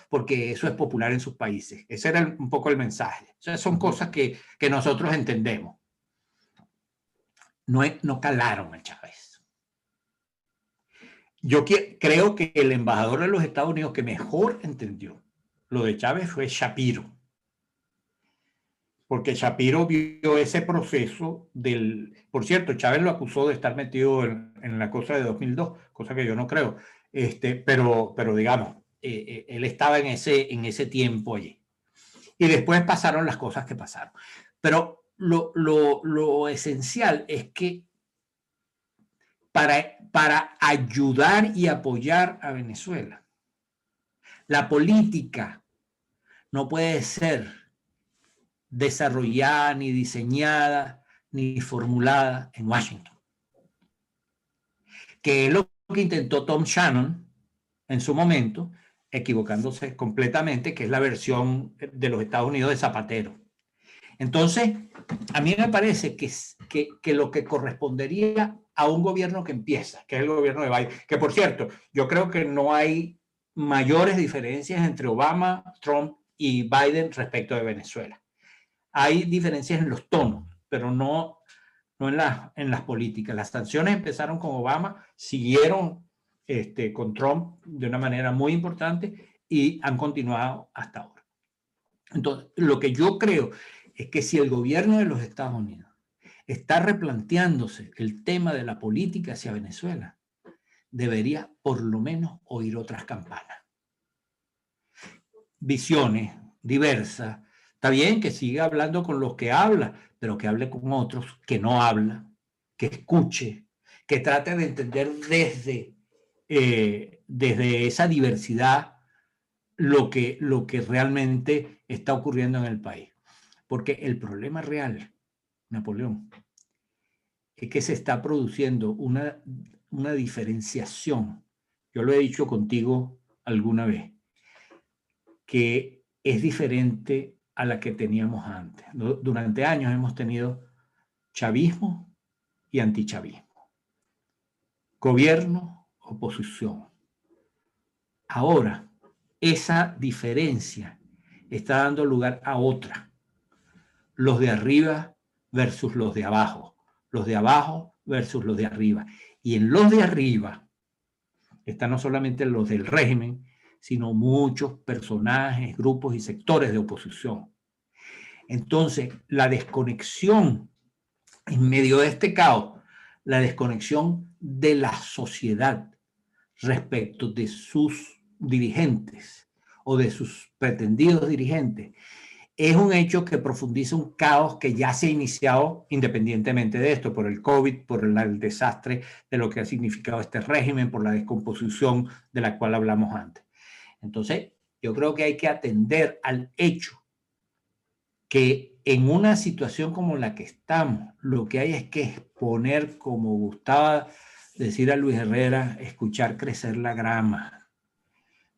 porque eso es popular en sus países. Ese era un poco el mensaje. O sea, son cosas que nosotros entendemos. No calaron a Chávez. Yo creo que el embajador de los Estados Unidos que mejor entendió lo de Chávez fue Shapiro. Porque Shapiro vio ese proceso del... Por cierto, Chávez lo acusó de estar metido en la cosa de 2002, cosa que yo no creo. Pero digamos, él estaba en ese tiempo allí. Y después pasaron las cosas que pasaron. Pero lo esencial es que para ayudar y apoyar a Venezuela, la política no puede ser desarrollada, ni diseñada, ni formulada en Washington. Que es lo que intentó Tom Shannon en su momento, equivocándose completamente, que es la versión de los Estados Unidos de Zapatero. Entonces, a mí me parece que lo que correspondería a un gobierno que empieza, que es el gobierno de Biden, que por cierto, yo creo que no hay mayores diferencias entre Obama, Trump y Biden respecto de Venezuela. Hay diferencias en los tonos, pero no en las políticas. Las sanciones empezaron con Obama, siguieron con Trump de una manera muy importante y han continuado hasta ahora. Entonces, lo que yo creo es que si el gobierno de los Estados Unidos está replanteándose el tema de la política hacia Venezuela, debería por lo menos oír otras campanas. Visiones diversas. Está bien que siga hablando con los que habla, pero que hable con otros que no habla, que escuche, que trate de entender desde esa diversidad lo que realmente está ocurriendo en el país. Porque el problema real, Napoleón, es que se está produciendo una diferenciación. Yo lo he dicho contigo alguna vez, que es diferente a la que teníamos antes. Durante años hemos tenido chavismo y antichavismo, gobierno, oposición. Ahora, esa diferencia está dando lugar a otra. Los de arriba versus los de abajo versus los de arriba. Y en los de arriba están no solamente los del régimen, sino muchos personajes, grupos y sectores de oposición. Entonces, la desconexión en medio de este caos, la desconexión de la sociedad respecto de sus dirigentes o de sus pretendidos dirigentes, es un hecho que profundiza un caos que ya se ha iniciado independientemente de esto, por el COVID, por el desastre de lo que ha significado este régimen, por la descomposición de la cual hablamos antes. Entonces, yo creo que hay que atender al hecho que en una situación como la que estamos, lo que hay es que exponer, como gustaba decir a Luis Herrera, escuchar crecer la grama.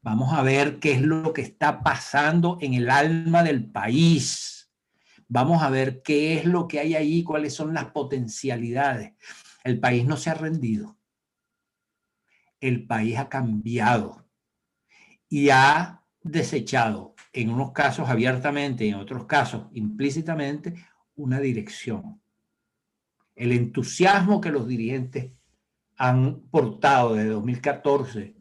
Vamos a ver qué es lo que está pasando en el alma del país. Vamos a ver qué es lo que hay ahí, cuáles son las potencialidades. El país no se ha rendido. El país ha cambiado y ha desechado, en unos casos abiertamente y en otros casos implícitamente, una dirección. El entusiasmo que los dirigentes han portado desde 2014,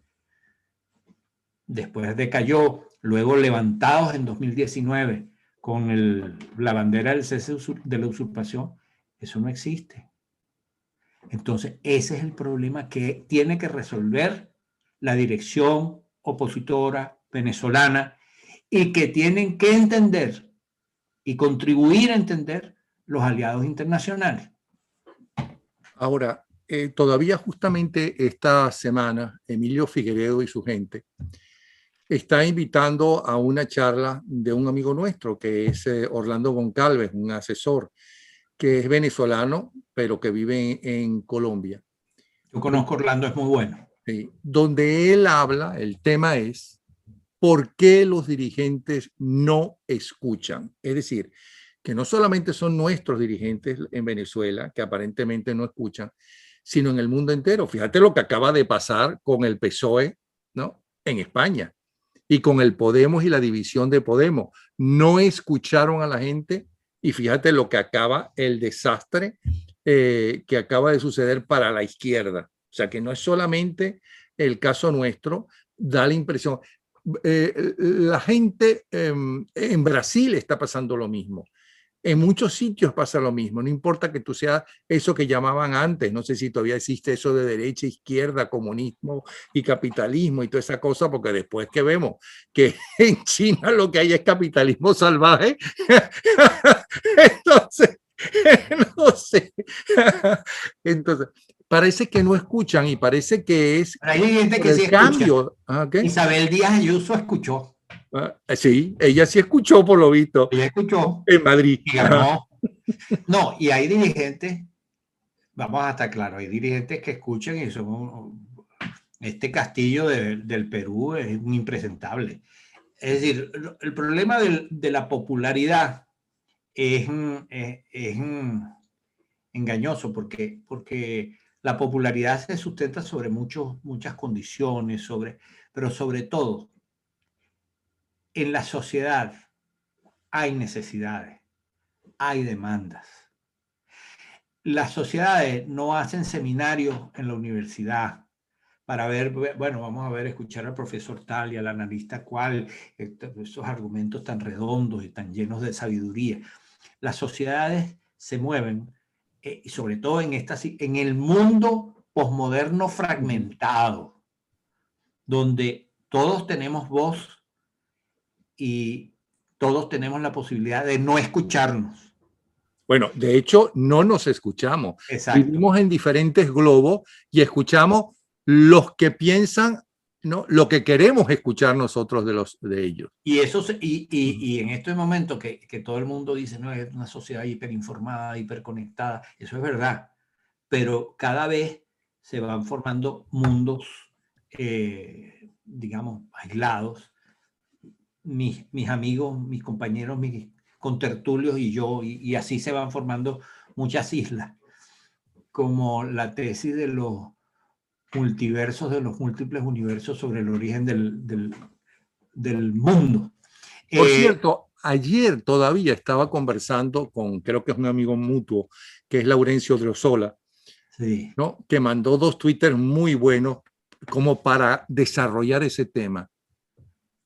después decayó, luego levantados en 2019 con la bandera del cese de la usurpación, eso no existe. Entonces, ese es el problema que tiene que resolver la dirección opositora venezolana y que tienen que entender y contribuir a entender los aliados internacionales. Ahora, todavía justamente esta semana, Emilio Figueredo y su gente está invitando a una charla de un amigo nuestro, que es Orlando Goncalves, un asesor que es venezolano, pero que vive en Colombia. Yo conozco a Orlando, es muy bueno. Sí, donde él habla, el tema es ¿por qué los dirigentes no escuchan? Es decir, que no solamente son nuestros dirigentes en Venezuela, que aparentemente no escuchan, sino en el mundo entero. Fíjate lo que acaba de pasar con el PSOE, ¿no? En España y con el Podemos y la división de Podemos. No escucharon a la gente y fíjate lo que acaba, el desastre que acaba de suceder para la izquierda. O sea, que no es solamente el caso nuestro, da la impresión. La gente en Brasil está pasando lo mismo. En muchos sitios pasa lo mismo, no importa que tú seas eso que llamaban antes, no sé si todavía existe eso de derecha, izquierda, comunismo y capitalismo y toda esa cosa, porque después que vemos que en China lo que hay es capitalismo salvaje, entonces, no sé, entonces, parece que no escuchan y parece que es Pero hay gente por que sí el escucha. cambio. ¿Qué? Isabel Díaz Ayuso escuchó. Sí, ella sí escuchó por lo visto Ella escuchó en Madrid. y ganó. No, y hay dirigentes, vamos a estar claros, hay dirigentes que escuchan y son, este Castillo del Perú es un impresentable. Es decir, el problema de la popularidad es engañoso porque la popularidad se sustenta sobre muchas condiciones, pero sobre todo en la sociedad hay necesidades, hay demandas. Las sociedades no hacen seminarios en la universidad para ver, bueno, vamos a ver, escuchar al profesor tal y al analista cual, esos argumentos tan redondos y tan llenos de sabiduría. Las sociedades se mueven, y sobre todo en el mundo posmoderno fragmentado, donde todos tenemos voz y todos tenemos la posibilidad de no escucharnos. Bueno, de hecho, no nos escuchamos. Exacto. Vivimos en diferentes globos y escuchamos los que piensan, ¿no? Lo que queremos escuchar nosotros de ellos. Y eso y en estos momentos que todo el mundo dice, no, es una sociedad hiperinformada, hiperconectada, eso es verdad, pero cada vez se van formando mundos, digamos, aislados. Mis amigos, mis compañeros, mis contertulios y yo, y así se van formando muchas islas, como la tesis de los multiversos, de los múltiples universos sobre el origen del mundo. Por cierto, ayer todavía estaba conversando con, creo que es un amigo mutuo, que es Laurencio Driosola, Sí. ¿no? Que mandó 2 Twitter muy buenos como para desarrollar ese tema.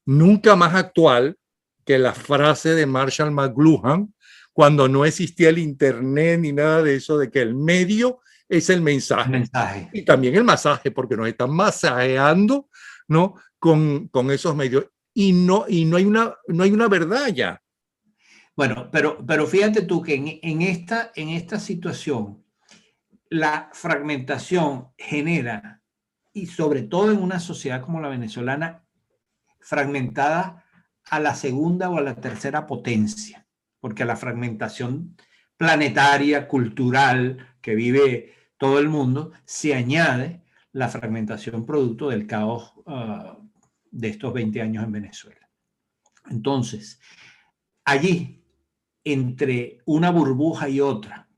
Nunca más actual que la frase de Marshall McLuhan cuando no existía el internet ni nada de eso, de que el medio es el mensaje. Y también el masaje, porque nos están masajeando, ¿no? Con esos medios. Y no hay una verdad ya. Bueno, pero fíjate tú que en esta situación la fragmentación genera, y sobre todo en una sociedad como la venezolana, fragmentada a la segunda o a la tercera potencia, porque a la fragmentación planetaria, cultural, que vive todo el mundo, se añade la fragmentación producto del caos de estos 20 años en Venezuela. Entonces, allí, entre una burbuja y otra,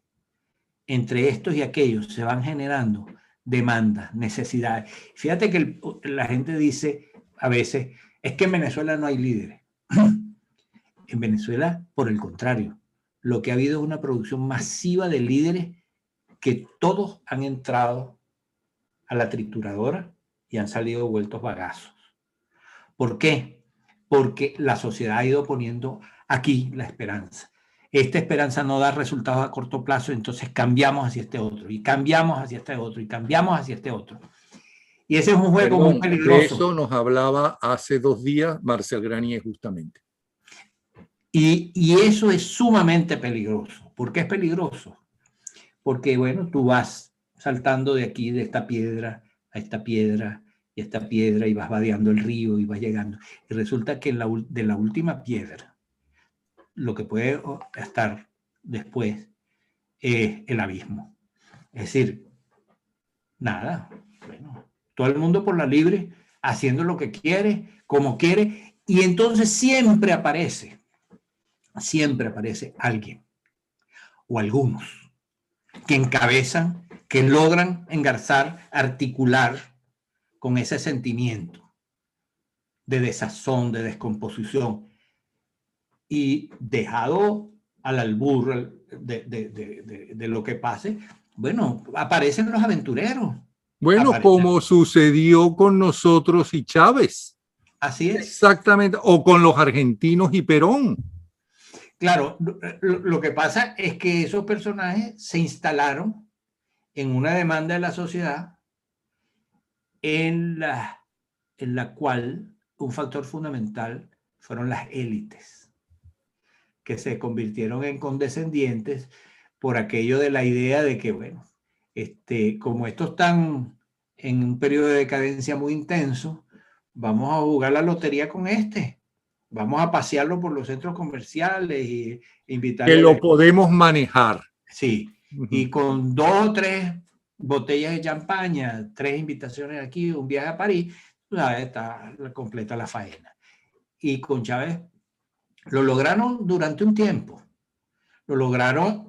entre estos y aquellos, se van generando demandas, necesidades. Fíjate que la gente dice a veces, es que en Venezuela no hay líderes. En Venezuela, por el contrario, lo que ha habido es una producción masiva de líderes que todos han entrado a la trituradora y han salido vueltos bagazos. ¿Por qué? Porque la sociedad ha ido poniendo aquí la esperanza. Esta esperanza no da resultados a corto plazo, entonces cambiamos hacia este otro, y cambiamos hacia este otro, y cambiamos hacia este otro. Y ese es un juego muy peligroso. De eso nos hablaba hace 2 días Marcel Granier justamente. Y eso es sumamente peligroso. ¿Por qué es peligroso? Porque, bueno, tú vas saltando de aquí, de esta piedra a esta piedra, y esta piedra, y vas vadeando el río, y vas llegando. Y resulta que de la última piedra, lo que puede estar después es el abismo. Es decir, nada, bueno, todo el mundo por la libre, haciendo lo que quiere, como quiere, y entonces siempre aparece siempre aparece alguien o algunos que encabezan, que logran engarzar, articular con ese sentimiento de desazón, de descomposición, y dejado al albur de lo que pase, bueno, aparecen los aventureros. Bueno, como sucedió con nosotros y Chávez. Así es. Exactamente, o con los argentinos y Perón. Claro, lo que pasa es que esos personajes se instalaron en una demanda de la sociedad en la cual un factor fundamental fueron las élites, que se convirtieron en condescendientes por aquello de la idea de que, bueno, como estos están en un periodo de decadencia muy intenso, vamos a jugar la lotería con vamos a pasearlo por los centros comerciales y invitarle. Que lo podemos manejar. Sí, y con 2 o 3 botellas de champaña, 3 invitaciones aquí, un viaje a París, está completa la faena. Y con Chávez lo lograron durante un tiempo. Lo lograron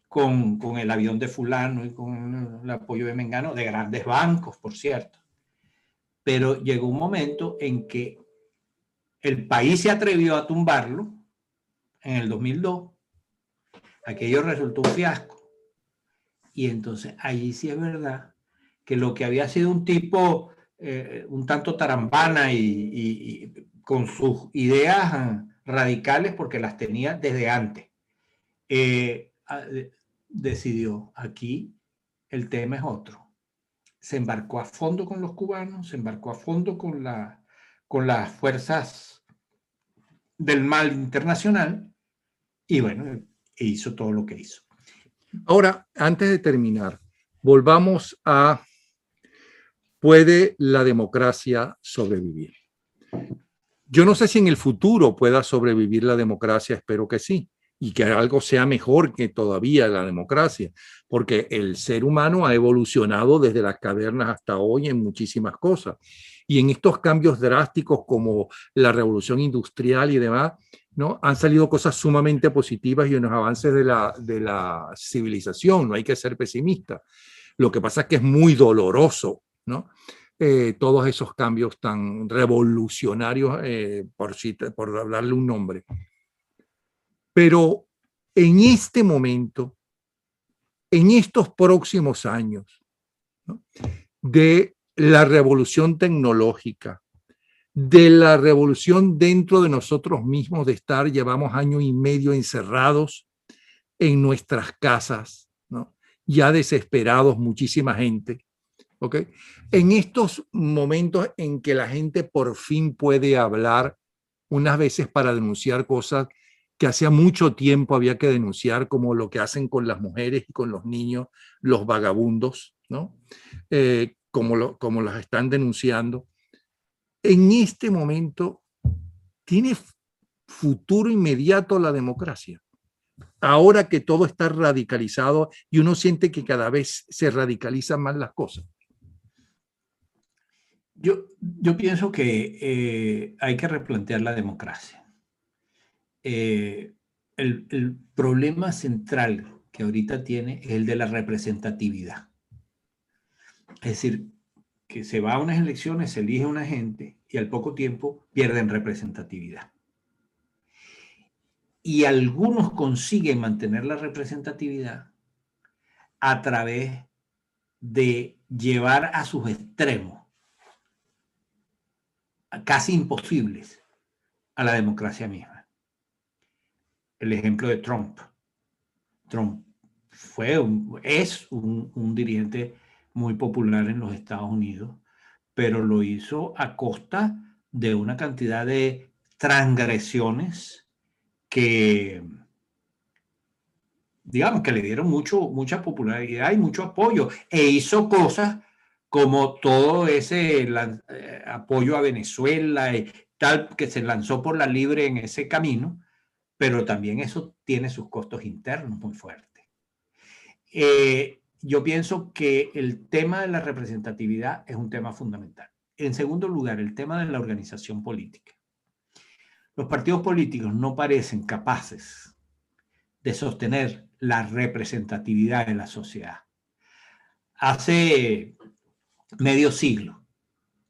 con el avión de fulano y con el apoyo de Mengano, de grandes bancos, por cierto. Pero llegó un momento en que el país se atrevió a tumbarlo en el 2002. Aquello resultó un fiasco. Y entonces allí sí es verdad que lo que había sido un tipo un tanto tarambana y con sus ideas radicales, porque las tenía desde antes, decidió, aquí el tema es otro. Se embarcó a fondo con los cubanos, se embarcó a fondo con las fuerzas del mal internacional y bueno, hizo todo lo que hizo. Ahora, antes de terminar, volvamos a ¿puede la democracia sobrevivir? Yo no sé si en el futuro pueda sobrevivir la democracia, espero que sí, y que algo sea mejor que todavía la democracia, porque el ser humano ha evolucionado desde las cavernas hasta hoy en muchísimas cosas. Y en estos cambios drásticos como la revolución industrial y demás, ¿no? Han salido cosas sumamente positivas y unos avances de la civilización, no hay que ser pesimista. Lo que pasa es que es muy doloroso, ¿no? Todos esos cambios tan revolucionarios, por darle un nombre. Pero en este momento, en estos próximos años, ¿no? De la revolución tecnológica, de la revolución dentro de nosotros mismos, de estar, llevamos año y medio encerrados en nuestras casas, ¿no? Ya desesperados, muchísima gente. ¿Okay? En estos momentos en que la gente por fin puede hablar, unas veces para denunciar cosas que hacía mucho tiempo había que denunciar, como lo que hacen con las mujeres y con los niños, los vagabundos, ¿no? Como las están denunciando. En este momento, ¿tiene futuro inmediato la democracia? Ahora que todo está radicalizado y uno siente que cada vez se radicalizan más las cosas. Yo pienso que hay que replantear la democracia. El problema central que ahorita tiene es el de la representatividad. Es decir, que se va a unas elecciones, se elige una gente y al poco tiempo pierden representatividad. Y algunos consiguen mantener la representatividad a través de llevar a sus extremos, casi imposibles, a la democracia misma. El ejemplo de Trump. Trump es un dirigente muy popular en los Estados Unidos, pero lo hizo a costa de una cantidad de transgresiones que, digamos, que le dieron mucha popularidad y mucho apoyo, e hizo cosas como todo ese apoyo a Venezuela y tal, que se lanzó por la libre en ese camino, pero también eso tiene sus costos internos muy fuertes. Yo pienso que el tema de la representatividad es un tema fundamental. En segundo lugar, el tema de la organización política. los partidos políticos no parecen capaces de sostener la representatividad de la sociedad. Hace medio siglo,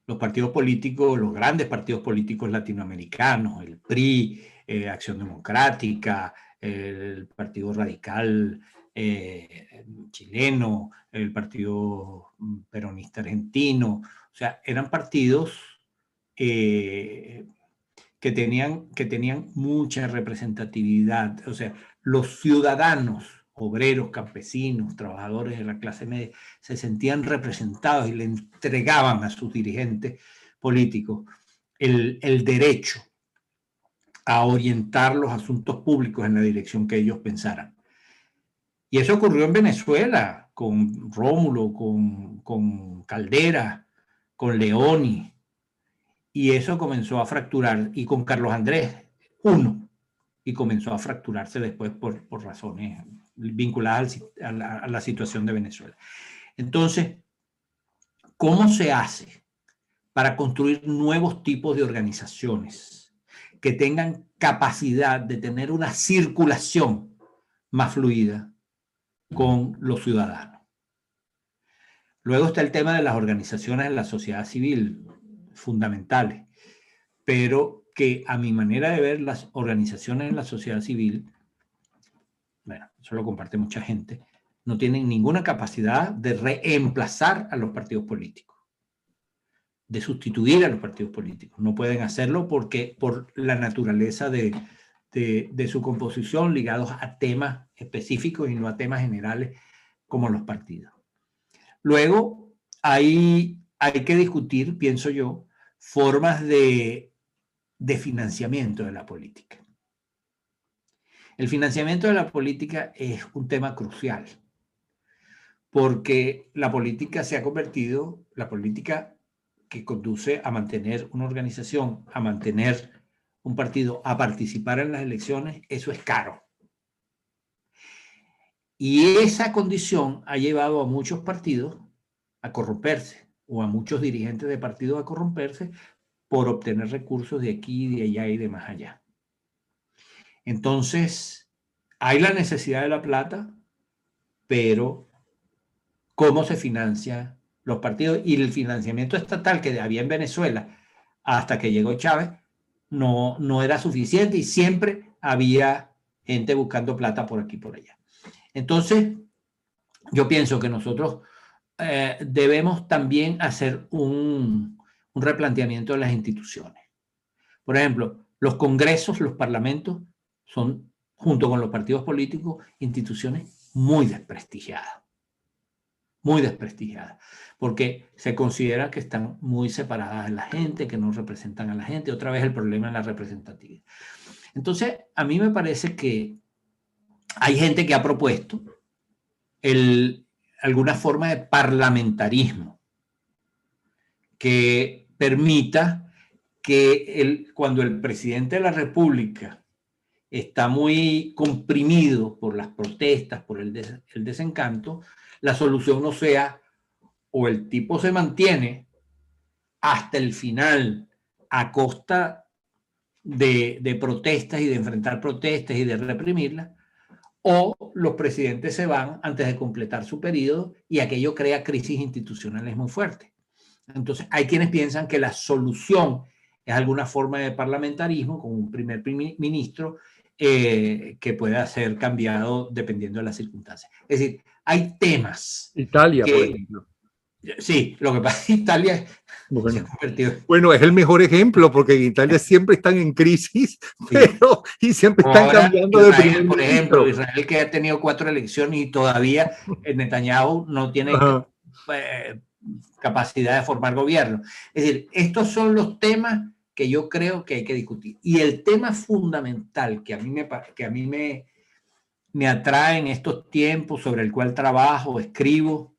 los partidos políticos, los grandes partidos políticos latinoamericanos, el PRI, Acción Democrática, el Partido Radical chileno, el Partido Peronista argentino, o sea, eran partidos que tenían mucha representatividad, o sea, los ciudadanos, obreros, campesinos, trabajadores de la clase media, se sentían representados y le entregaban a sus dirigentes políticos el derecho a orientar los asuntos públicos en la dirección que ellos pensaran. Y eso ocurrió en Venezuela, con Rómulo, con Caldera, con Leoni, y eso comenzó a fracturar, y con Carlos Andrés, y comenzó a fracturarse después por razones vinculadas a la situación de Venezuela. Entonces, ¿cómo se hace para construir nuevos tipos de organizaciones que tengan capacidad de tener una circulación más fluida con los ciudadanos? Luego está el tema de las organizaciones de la sociedad civil, fundamentales, pero que a mi manera de ver las organizaciones de la sociedad civil, bueno, eso lo comparte mucha gente, no tienen ninguna capacidad de reemplazar a los partidos políticos, de sustituir a los partidos políticos. No pueden hacerlo porque por la naturaleza de su composición ligados a temas específicos y no a temas generales como los partidos. Luego hay que discutir, pienso yo, formas de financiamiento de la política. El financiamiento de la política es un tema crucial porque la política se ha convertido, la política que conduce a mantener una organización, a mantener un partido, a participar en las elecciones, eso es caro. Y esa condición ha llevado a muchos partidos a corromperse o a muchos dirigentes de partidos a corromperse por obtener recursos de aquí, de allá y de más allá. Entonces, hay la necesidad de la plata, pero ¿cómo se financian los partidos? Y el financiamiento estatal que había en Venezuela hasta que llegó Chávez no era suficiente y siempre había gente buscando plata por aquí y por allá. Entonces, yo pienso que nosotros debemos también hacer un replanteamiento de las instituciones. Por ejemplo, los congresos, los parlamentos son, junto con los partidos políticos, instituciones muy desprestigiadas, porque se considera que están muy separadas de la gente, que no representan a la gente. Otra vez el problema de la representatividad. Entonces, a mí me parece que hay gente que ha propuesto alguna forma de parlamentarismo que permita que cuando el presidente de la República está muy comprimido por las protestas, por el desencanto, la solución no sea o el tipo se mantiene hasta el final a costa de protestas y de enfrentar protestas y de reprimirlas, o los presidentes se van antes de completar su periodo y aquello crea crisis institucionales muy fuertes. Entonces, hay quienes piensan que la solución es alguna forma de parlamentarismo con un primer ministro que pueda ser cambiado dependiendo de las circunstancias. Es decir, hay temas. Italia, por ejemplo. Sí, lo que pasa es que Italia se ha convertido. Bueno, es el mejor ejemplo porque en Italia siempre están en crisis, pero y siempre están cambiando Israel, de primer ministro. Por ejemplo, Israel que ha tenido 4 elecciones y todavía Netanyahu no tiene capacidad de formar gobierno. Es decir, estos son los temas que yo creo que hay que discutir. Y el tema fundamental que a mí me atrae en estos tiempos, sobre el cual trabajo, escribo,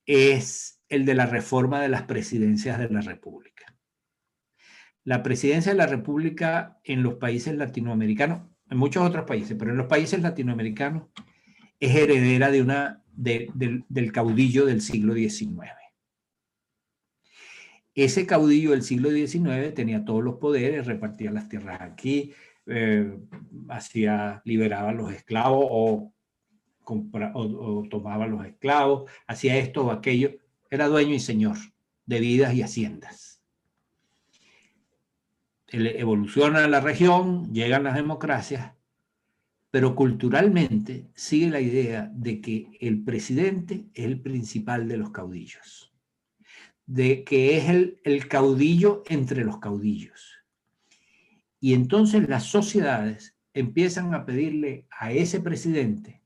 es el de la reforma de las presidencias de la República. La presidencia de la República en los países latinoamericanos, en muchos otros países, pero en los países latinoamericanos es heredera del caudillo del siglo XIX. ese caudillo del siglo XIX tenía todos los poderes, repartía las tierras aquí, liberaba a los esclavos o tomaba a los esclavos, hacía esto o aquello, era dueño y señor de vidas y haciendas. Evoluciona la región, llegan las democracias, pero culturalmente sigue la idea de que el presidente es el principal de los caudillos, de que es el caudillo entre los caudillos. Y entonces las sociedades empiezan a pedirle a ese presidente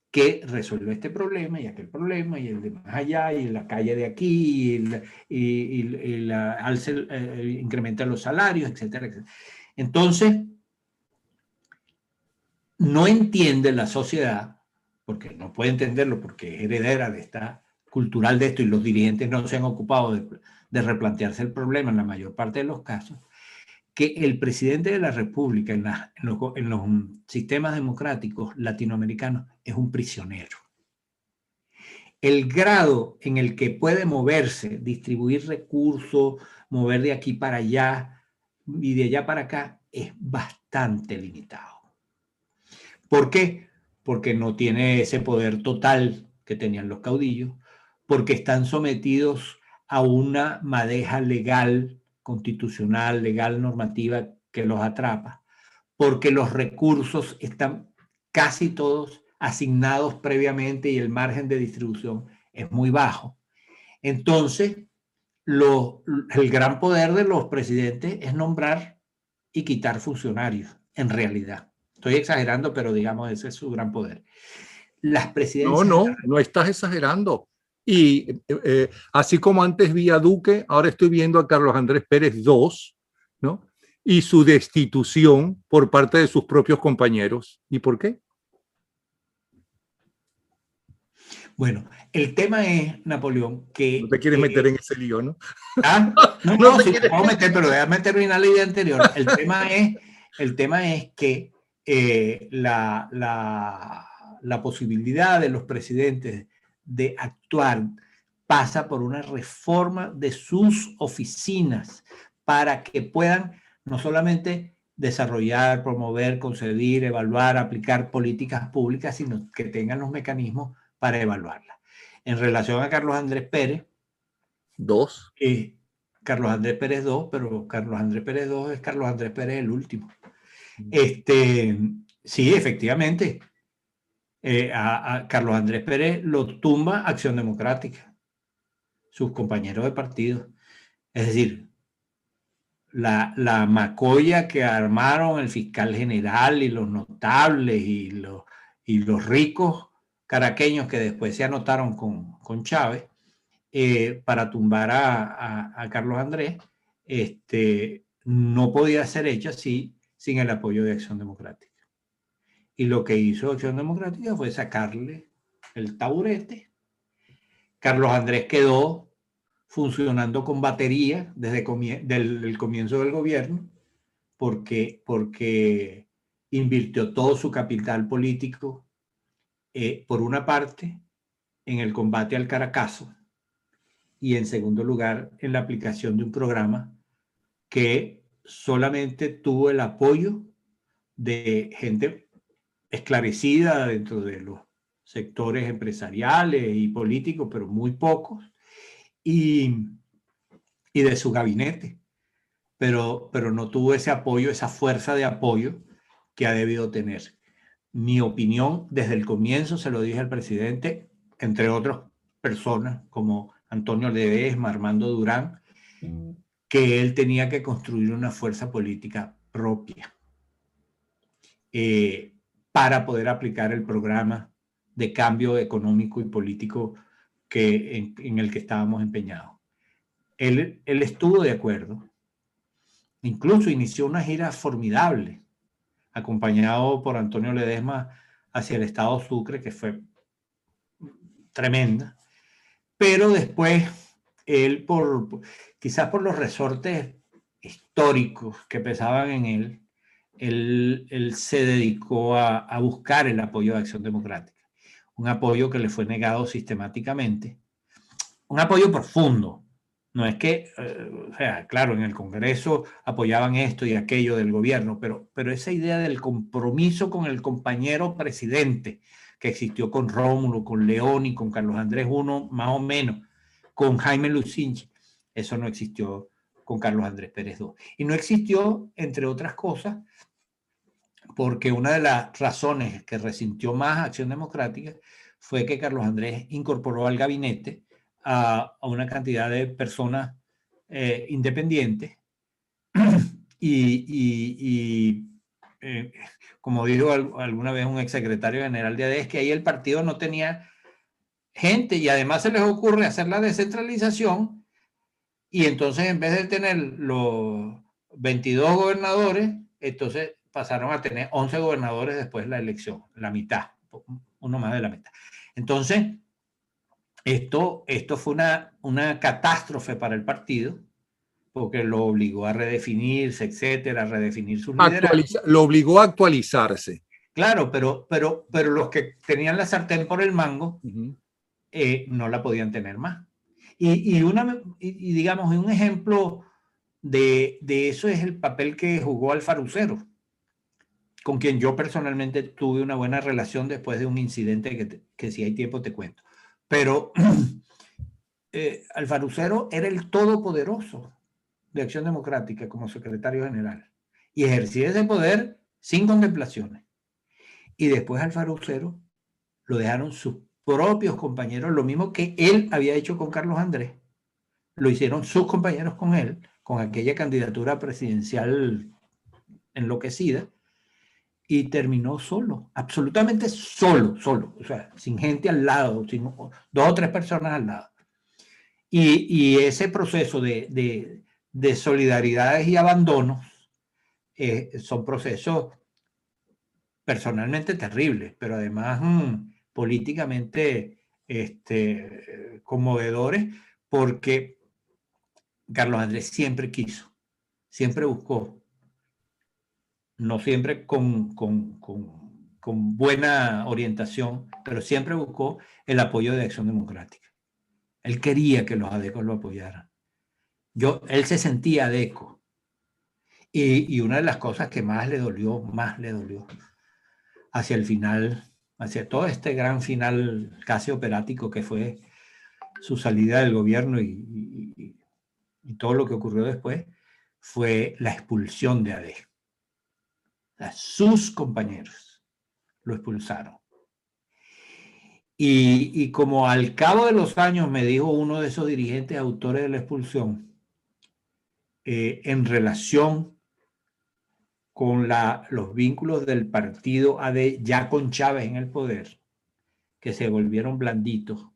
que resuelva este problema y aquel problema y el de más allá y la calle de aquí incrementa los salarios, etcétera, etcétera. Entonces, no entiende la sociedad, porque no puede entenderlo porque es heredera de esta cultural de esto y los dirigentes no se han ocupado de replantearse el problema en la mayor parte de los casos, que el presidente de la República en los sistemas democráticos latinoamericanos es un prisionero. El grado en el que puede moverse, distribuir recursos, mover de aquí para allá y de allá para acá es bastante limitado. ¿Por qué? Porque no tiene ese poder total que tenían los caudillos, porque están sometidos a una madeja legal, constitucional, legal, normativa que los atrapa, porque los recursos están casi todos asignados previamente y el margen de distribución es muy bajo. Entonces, el gran poder de los presidentes es nombrar y quitar funcionarios, en realidad. Estoy exagerando, pero digamos, ese es su gran poder. Las presidencias... No estás exagerando. Y así como antes vi a Duque, ahora estoy viendo a Carlos Andrés Pérez II, ¿no? Y su destitución por parte de sus propios compañeros. ¿Y por qué? Bueno, el tema es, Napoleón, que... No te quieres meter en ese lío, ¿no? No, sí te puedo meter, pero déjame terminar la idea anterior. El tema es que la posibilidad de los presidentes de actuar pasa por una reforma de sus oficinas para que puedan no solamente desarrollar, promover, conceder, evaluar, aplicar políticas públicas, sino que tengan los mecanismos para evaluarlas. En relación a Carlos Andrés Pérez, Carlos Andrés Pérez II, pero Carlos Andrés Pérez II es Carlos Andrés Pérez el último. Sí, efectivamente. A Carlos Andrés Pérez lo tumba Acción Democrática, sus compañeros de partido. Es decir, la macolla que armaron el fiscal general y los notables y los ricos caraqueños que después se anotaron con Chávez para tumbar a Carlos Andrés, no podía ser hecho así sin el apoyo de Acción Democrática. Y lo que hizo Acción Democrática fue sacarle el taburete. Carlos Andrés quedó funcionando con batería desde el comienzo del gobierno porque invirtió todo su capital político, por una parte, en el combate al Caracazo y en segundo lugar, en la aplicación de un programa que solamente tuvo el apoyo de gente esclarecida dentro de los sectores empresariales y políticos, pero muy pocos, y de su gabinete, pero no tuvo ese apoyo, esa fuerza de apoyo que ha debido tener. Mi opinión, desde el comienzo se lo dije al presidente, entre otras personas como Antonio Ledesma, Armando Durán, que él tenía que construir una fuerza política propia para poder aplicar el programa de cambio económico y político en el que estábamos empeñados. Él estuvo de acuerdo, incluso inició una gira formidable, acompañado por Antonio Ledesma hacia el estado Sucre, que fue tremenda, pero después él, quizás por los resortes históricos que pesaban en él se dedicó a buscar el apoyo de Acción Democrática, un apoyo que le fue negado sistemáticamente, un apoyo profundo, No es que, o sea, claro, en el Congreso apoyaban esto y aquello del gobierno, pero esa idea del compromiso con el compañero presidente que existió con Rómulo, con León y con Carlos Andrés I, más o menos, con Jaime Lucinchi, eso no existió con Carlos Andrés Pérez II. Y no existió, entre otras cosas, porque una de las razones que resintió más Acción Democrática fue que Carlos Andrés incorporó al gabinete a una cantidad de personas independientes y como dijo alguna vez un exsecretario general de ADES, que ahí el partido no tenía gente y además se les ocurre hacer la descentralización y entonces en vez de tener los 22 gobernadores, entonces pasaron a tener 11 gobernadores después de la elección, la mitad, uno más de la mitad. Entonces, esto fue una catástrofe para el partido, porque lo obligó a redefinirse, etcétera, a redefinir sus liderazgos. Lo obligó a actualizarse. Claro, pero los que tenían la sartén por el mango no la podían tener más. Y digamos, un ejemplo de eso es el papel que jugó Alfarusero, con quien yo personalmente tuve una buena relación después de un incidente que si hay tiempo te cuento. Pero Alfarusero era el todopoderoso de Acción Democrática como secretario general y ejercía ese poder sin contemplaciones. Y después Alfarusero lo dejaron sus propios compañeros, lo mismo que él había hecho con Carlos Andrés, lo hicieron sus compañeros con él, con aquella candidatura presidencial enloquecida, y terminó solo, absolutamente solo, o sea, sin gente al lado, sin 2 o 3 personas al lado. Y ese proceso de solidaridades y abandonos son procesos personalmente terribles, pero además políticamente conmovedores, porque Carlos Andrés siempre quiso, siempre buscó, no siempre con buena orientación, pero siempre buscó el apoyo de Acción Democrática. Él quería que los adecos lo apoyaran. Él se sentía adeco. Y una de las cosas que más le dolió hacia el final, hacia todo este gran final casi operático que fue su salida del gobierno y todo lo que ocurrió después, fue la expulsión de AD. Sus compañeros lo expulsaron. Y como al cabo de los años me dijo uno de esos dirigentes autores de la expulsión, en relación con los vínculos del partido AD ya con Chávez en el poder, que se volvieron blanditos,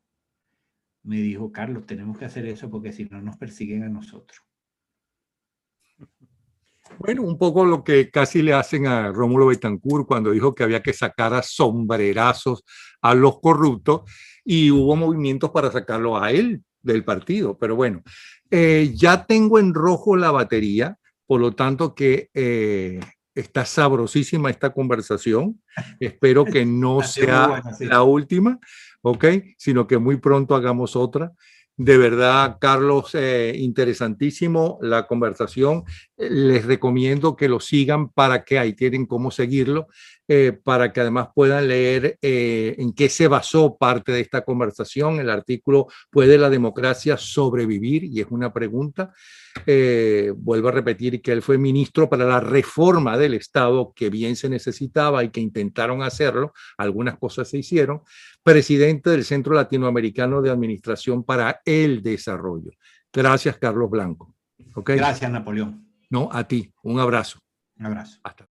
me dijo: Carlos, tenemos que hacer eso porque si no nos persiguen a nosotros. Bueno, un poco lo que casi le hacen a Rómulo Betancourt cuando dijo que había que sacar a sombrerazos a los corruptos y hubo movimientos para sacarlo a él del partido. Pero bueno, ya tengo en rojo la batería, por lo tanto que está sabrosísima esta conversación. Espero que no sea buena, sí, la última, ¿ok? Sino que muy pronto hagamos otra. De verdad, Carlos, interesantísimo la conversación. Les recomiendo que lo sigan para que ahí tienen cómo seguirlo, para que además puedan leer en qué se basó parte de esta conversación. El artículo ¿Puede la democracia sobrevivir? Y es una pregunta. Vuelvo a repetir que él fue ministro para la reforma del Estado, que bien se necesitaba y que intentaron hacerlo. Algunas cosas se hicieron. Presidente del Centro Latinoamericano de Administración para el Desarrollo. Gracias, Carlos Blanco. ¿Okay? Gracias, Napoleón. No, a ti. Un abrazo. Un abrazo. Hasta